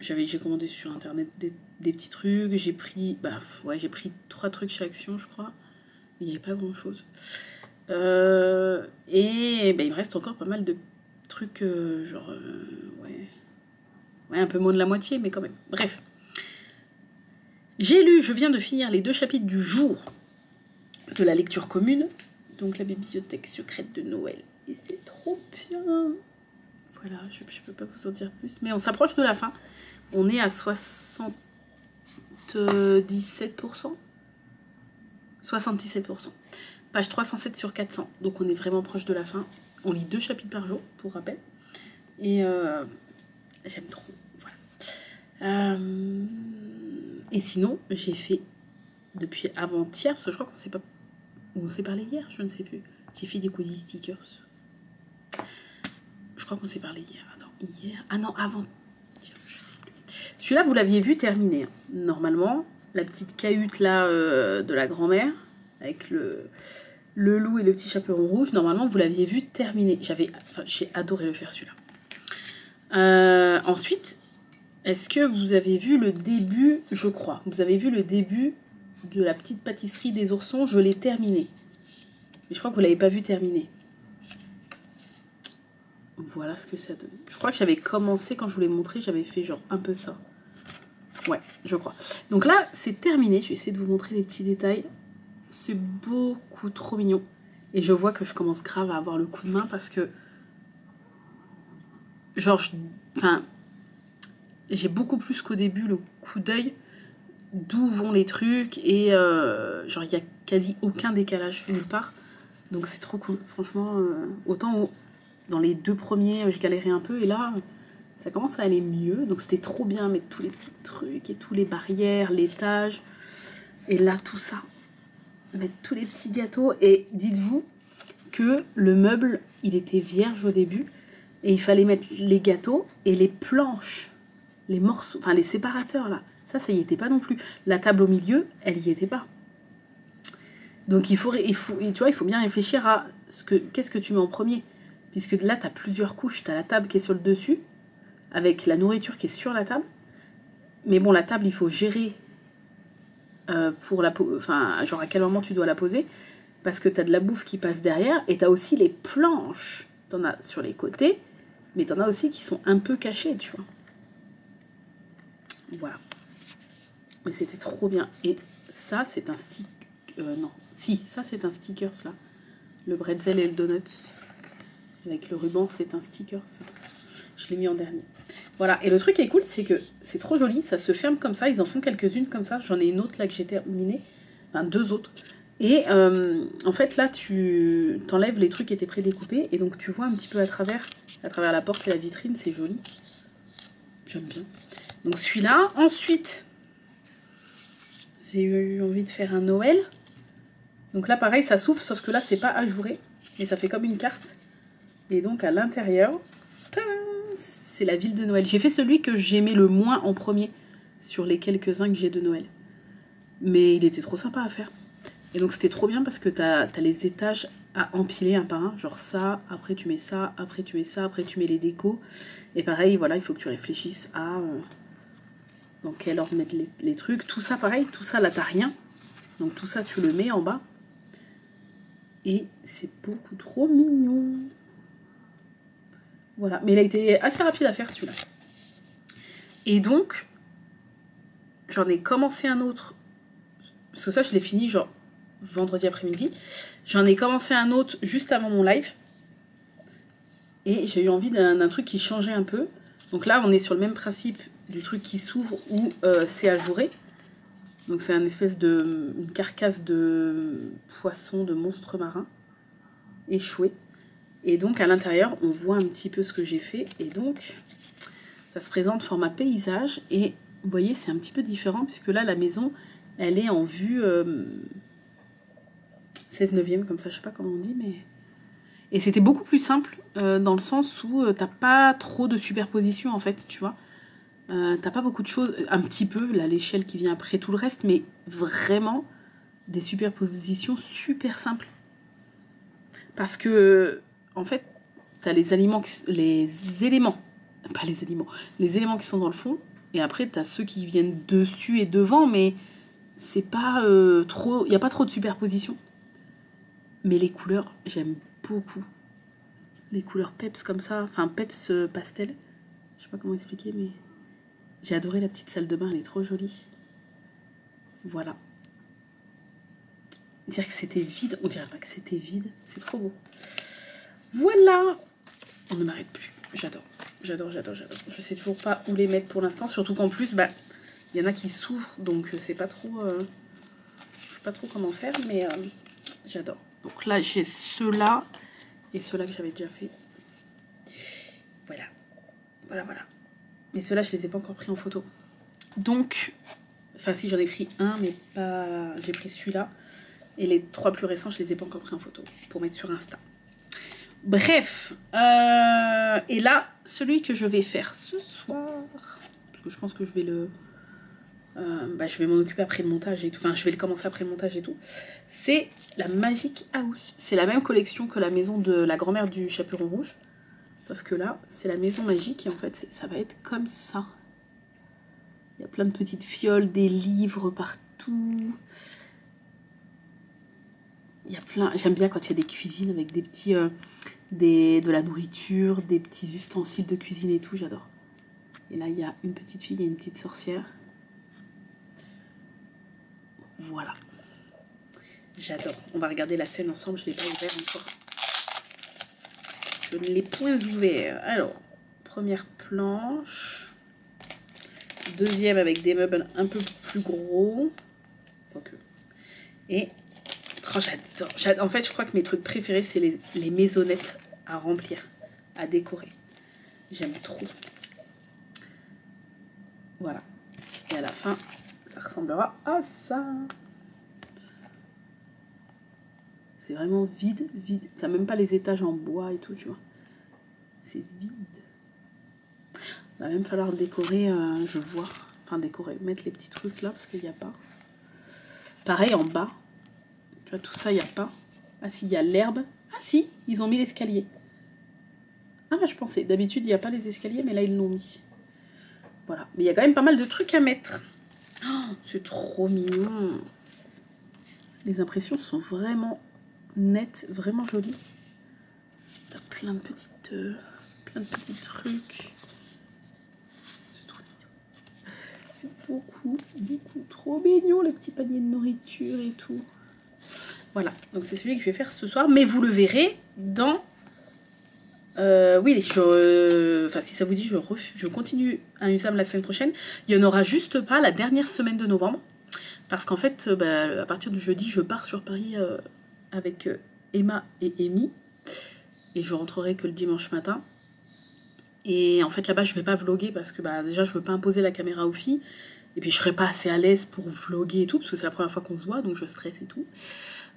J'ai commandé sur Internet des petits trucs. J'ai pris... Bah, ouais, j'ai pris 3 trucs chez Action, je crois. Mais il n'y avait pas grand-chose. Et bah, il me reste encore pas mal de trucs, genre... Ouais, un peu moins de la moitié, mais quand même. Bref. Je viens de finir les 2 chapitres du jour de la lecture commune, donc la bibliothèque secrète de Noël, et c'est trop bien. Voilà, je peux pas vous en dire plus, mais on s'approche de la fin. On est à 77%. 77%. Page 307 sur 400, donc on est vraiment proche de la fin. On lit 2 chapitres par jour, pour rappel, et j'aime trop. Voilà. Et sinon, j'ai fait depuis avant-hier, parce que je crois qu'on s'est pas... on s'est parlé hier, je ne sais plus. J'ai fait des cozy stickers. Je crois qu'on s'est parlé hier. Attends, hier... Ah non, avant... Je sais plus. Celui-là, vous l'aviez vu terminer. Normalement, la petite cahute là de la grand-mère, avec le loup et le petit chaperon rouge, normalement, vous l'aviez vu terminer. J'ai adoré le faire celui-là. Ensuite... Est-ce que vous avez vu le début, je crois, vous avez vu le début de la petite pâtisserie des oursons, je l'ai terminé. Mais je crois que vous ne l'avez pas vu terminer. Voilà ce que ça donne. Je crois que j'avais commencé, quand je vous l'ai montré, j'avais fait genre un peu ça. Ouais, je crois. Donc là, c'est terminé. Je vais essayer de vous montrer les petits détails. C'est beaucoup trop mignon. Et je vois que je commence grave à avoir le coup de main parce que... Genre, j'ai beaucoup plus qu'au début le coup d'œil d'où vont les trucs et genre il n'y a quasi aucun décalage nulle part, donc c'est trop cool franchement. Autant dans les 2 premiers j'ai galéré un peu et là ça commence à aller mieux, donc c'était trop bien mettre tous les petits trucs et tous les barrières, l'étage, et là tout ça mettre tous les petits gâteaux. Et dites-vous que le meuble, il était vierge au début. Et il fallait mettre les gâteaux et les planches, les morceaux, enfin les séparateurs là. Ça y était pas non plus. La table au milieu, elle y était pas. Donc tu vois, il faut bien réfléchir à qu'est-ce que tu mets en premier. Puisque là, tu as plusieurs couches. Tu as la table qui est sur le dessus, avec la nourriture qui est sur la table. Mais bon, la table, il faut gérer pour enfin, genre à quel moment tu dois la poser. Parce que tu as de la bouffe qui passe derrière. Et tu as aussi les planches. Tu en as sur les côtés. Mais tu en as aussi qui sont un peu cachées, tu vois. Voilà. Mais c'était trop bien. Et ça, c'est un stick... non. Si, ça, c'est un stickers, là. Le bretzel et le donuts. Avec le ruban, c'est un sticker, ça. Je l'ai mis en dernier. Voilà, et le truc qui est cool, c'est que c'est trop joli, ça se ferme comme ça, ils en font quelques-unes comme ça. J'en ai une autre là que j'ai terminée, enfin 2 autres. Et en fait, là, tu t'enlèves les trucs qui étaient prédécoupés, et donc tu vois un petit peu à travers la porte et la vitrine, c'est joli. J'aime bien. Donc celui-là. Ensuite, j'ai eu envie de faire un Noël. Donc là, pareil, ça s'ouvre, sauf que là, c'est pas ajouré, mais ça fait comme une carte. Et donc à l'intérieur, c'est la ville de Noël. J'ai fait celui que j'aimais le moins en premier sur les quelques-uns que j'ai de Noël. Mais il était trop sympa à faire. Et donc c'était trop bien parce que t'as les étages à empiler un par un. Genre ça, après tu mets ça, après tu mets ça, après tu mets les décos. Et pareil, voilà, il faut que tu réfléchisses à dans quel ordre mettre les trucs. Tout ça pareil, tout ça là t'as rien. Donc tout ça tu le mets en bas. Et c'est beaucoup trop mignon. Voilà, mais il a été assez rapide à faire celui-là. Et donc, j'en ai commencé un autre, parce que ça je l'ai fini genre vendredi après-midi. J'en ai commencé un autre juste avant mon live. Et j'ai eu envie d'un truc qui changeait un peu. Donc là, on est sur le même principe du truc qui s'ouvre où c'est ajouré. Donc c'est une carcasse de poisson, de monstre marin échoué. Et donc à l'intérieur, on voit un petit peu ce que j'ai fait. Et donc, ça se présente format paysage. Et vous voyez, c'est un petit peu différent puisque là, la maison, elle est en vue 16/9, comme ça, je sais pas comment on dit, mais... Et c'était beaucoup plus simple dans le sens où t'as pas trop de superposition en fait, tu vois. T'as pas beaucoup de choses, un petit peu, là, l'échelle qui vient après tout le reste, mais vraiment des superpositions super simples. Parce que, en fait, t'as les éléments qui sont dans le fond, et après t'as ceux qui viennent dessus et devant, mais c'est pas trop, il n'y a pas trop de superposition. Mais les couleurs, j'aime beaucoup. Les couleurs peps comme ça, enfin peps pastel, je sais pas comment expliquer, mais j'ai adoré la petite salle de bain, elle est trop jolie. Voilà. Dire que c'était vide, on dirait pas que c'était vide, c'est trop beau. Voilà. On ne m'arrête plus, j'adore. Je sais toujours pas où les mettre pour l'instant, surtout qu'en plus, bah, il y en a qui s'ouvrent, donc je sais pas trop comment faire, mais j'adore. Donc là, j'ai ceux-là et ceux-là que j'avais déjà fait. Voilà. Mais ceux-là, je les ai pas encore pris en photo. Donc, enfin si, j'en ai pris un, mais pas... J'ai pris celui-là. Et les 3 plus récents, je les ai pas encore pris en photo pour mettre sur Insta. Bref. Et là, celui que je vais faire ce soir, parce que je pense que je vais le... je vais m'en occuper après le montage et tout. Enfin, je vais le commencer après le montage et tout. C'est la Magic House. C'est la même collection que la maison de la grand-mère du Chaperon Rouge. Sauf que là, c'est la maison magique et en fait, ça va être comme ça. Il y a plein de petites fioles, des livres partout. Il y a plein... J'aime bien quand il y a des cuisines avec des petits... de la nourriture, des petits ustensiles de cuisine et tout, j'adore. Et là, il y a une petite fille, il y a une petite sorcière. Voilà. J'adore. On va regarder la scène ensemble, je ne l'ai pas ouvert encore. Je ne l'ai point ouvert. Alors, première planche. Deuxième avec des meubles un peu plus gros. Quoique. Et oh, j'adore. En fait, je crois que mes trucs préférés, c'est les maisonnettes à remplir, à décorer. J'aime trop. Voilà. Et à la fin, ça ressemblera à ça. C'est vraiment vide, vide. T'as même pas les étages en bois et tout, tu vois. C'est vide. Va même falloir décorer, je vois. Enfin, décorer, mettre les petits trucs là, parce qu'il n'y a pas. Pareil, en bas. Tu vois, tout ça, il n'y a pas. Ah si, il y a l'herbe. Ah si, ils ont mis l'escalier. Ah bah je pensais, d'habitude, il n'y a pas les escaliers, mais là, ils l'ont mis. Voilà. Mais il y a quand même pas mal de trucs à mettre. Oh, c'est trop mignon. Les impressions sont vraiment nettes, vraiment jolies. T'as plein de petits trucs. C'est trop mignon. C'est beaucoup, beaucoup trop mignon, les petits paniers de nourriture et tout. Voilà, donc c'est celui que je vais faire ce soir, mais vous le verrez dans... oui, enfin, si ça vous dit, je continue un Usam la semaine prochaine. Il n'y en aura juste pas la dernière semaine de novembre. Parce qu'en fait, à partir du jeudi, je pars sur Paris avec Emma et Amy. Et je rentrerai que le dimanche matin. Et en fait, là-bas, je ne vais pas vlogger parce que déjà, je ne veux pas imposer la caméra aux filles. Et puis, je ne serai pas assez à l'aise pour vlogger et tout, parce que c'est la première fois qu'on se voit, donc je stresse et tout.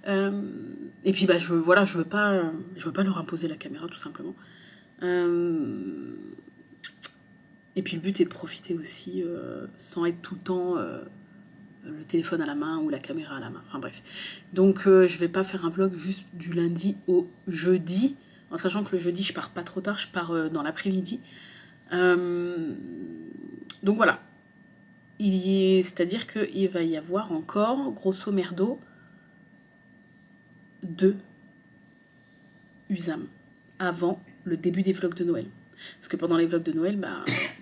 Et puis, je veux pas leur imposer la caméra, tout simplement. Et puis, le but est de profiter aussi, sans être tout le temps... le téléphone à la main ou la caméra à la main, enfin bref. Donc je vais pas faire un vlog juste du lundi au jeudi, en sachant que le jeudi je pars pas trop tard, je pars dans l'après-midi. Donc voilà. C'est-à-dire qu'il va y avoir encore, grosso merdo, 2 Usam avant le début des vlogs de Noël. Parce que pendant les vlogs de Noël,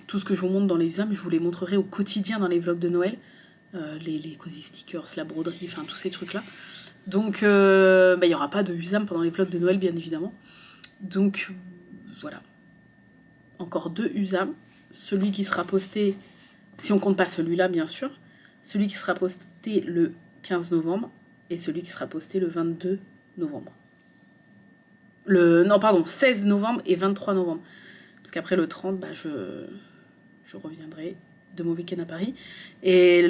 tout ce que je vous montre dans les Usam, je vous les montrerai au quotidien dans les vlogs de Noël. Les cozy stickers, la broderie, enfin tous ces trucs là. Donc il n'y aura pas de Usam pendant les vlogs de Noël bien évidemment. Donc voilà. Encore 2 Usam. Celui qui sera posté, si on compte pas celui-là bien sûr, celui qui sera posté le 15 novembre et celui qui sera posté le 22 novembre. 16 novembre et 23 novembre. Parce qu'après le 30, je reviendrai de mon week-end à Paris. Et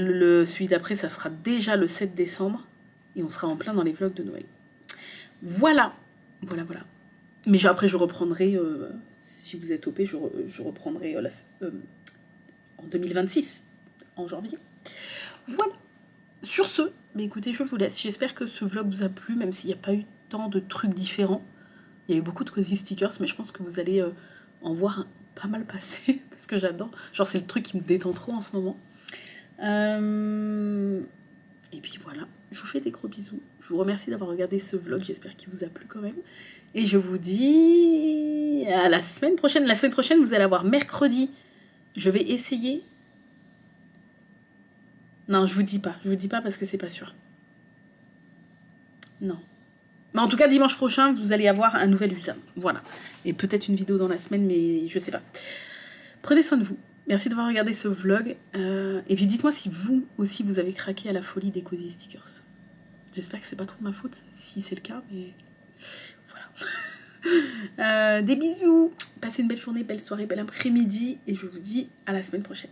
celui d'après, ça sera déjà le 7 décembre. Et on sera en plein dans les vlogs de Noël. Voilà. Voilà, voilà. Mais après, je reprendrai, si vous êtes OP, je reprendrai en 2026, en janvier. Voilà. Sur ce, écoutez, je vous laisse. J'espère que ce vlog vous a plu, même s'il n'y a pas eu tant de trucs différents. Il y a eu beaucoup de cozy stickers, mais je pense que vous allez en voir pas mal passer, parce que j'adore. Genre, c'est le truc qui me détend trop en ce moment. Et puis voilà, je vous fais des gros bisous. Je vous remercie d'avoir regardé ce vlog, j'espère qu'il vous a plu quand même. Et je vous dis à la semaine prochaine. La semaine prochaine, vous allez avoir mercredi. Je vais essayer... Non, je vous dis pas parce que c'est pas sûr. Non. Mais en tout cas, dimanche prochain, vous allez avoir un nouvel Usam. Voilà. Et peut-être une vidéo dans la semaine, mais je sais pas. Prenez soin de vous. Merci d'avoir regardé ce vlog. Et puis dites-moi si vous aussi, vous avez craqué à la folie des cozy stickers. J'espère que c'est pas trop de ma faute, si c'est le cas, mais voilà. Des bisous. Passez une belle journée, belle soirée, bel après-midi. Et je vous dis à la semaine prochaine.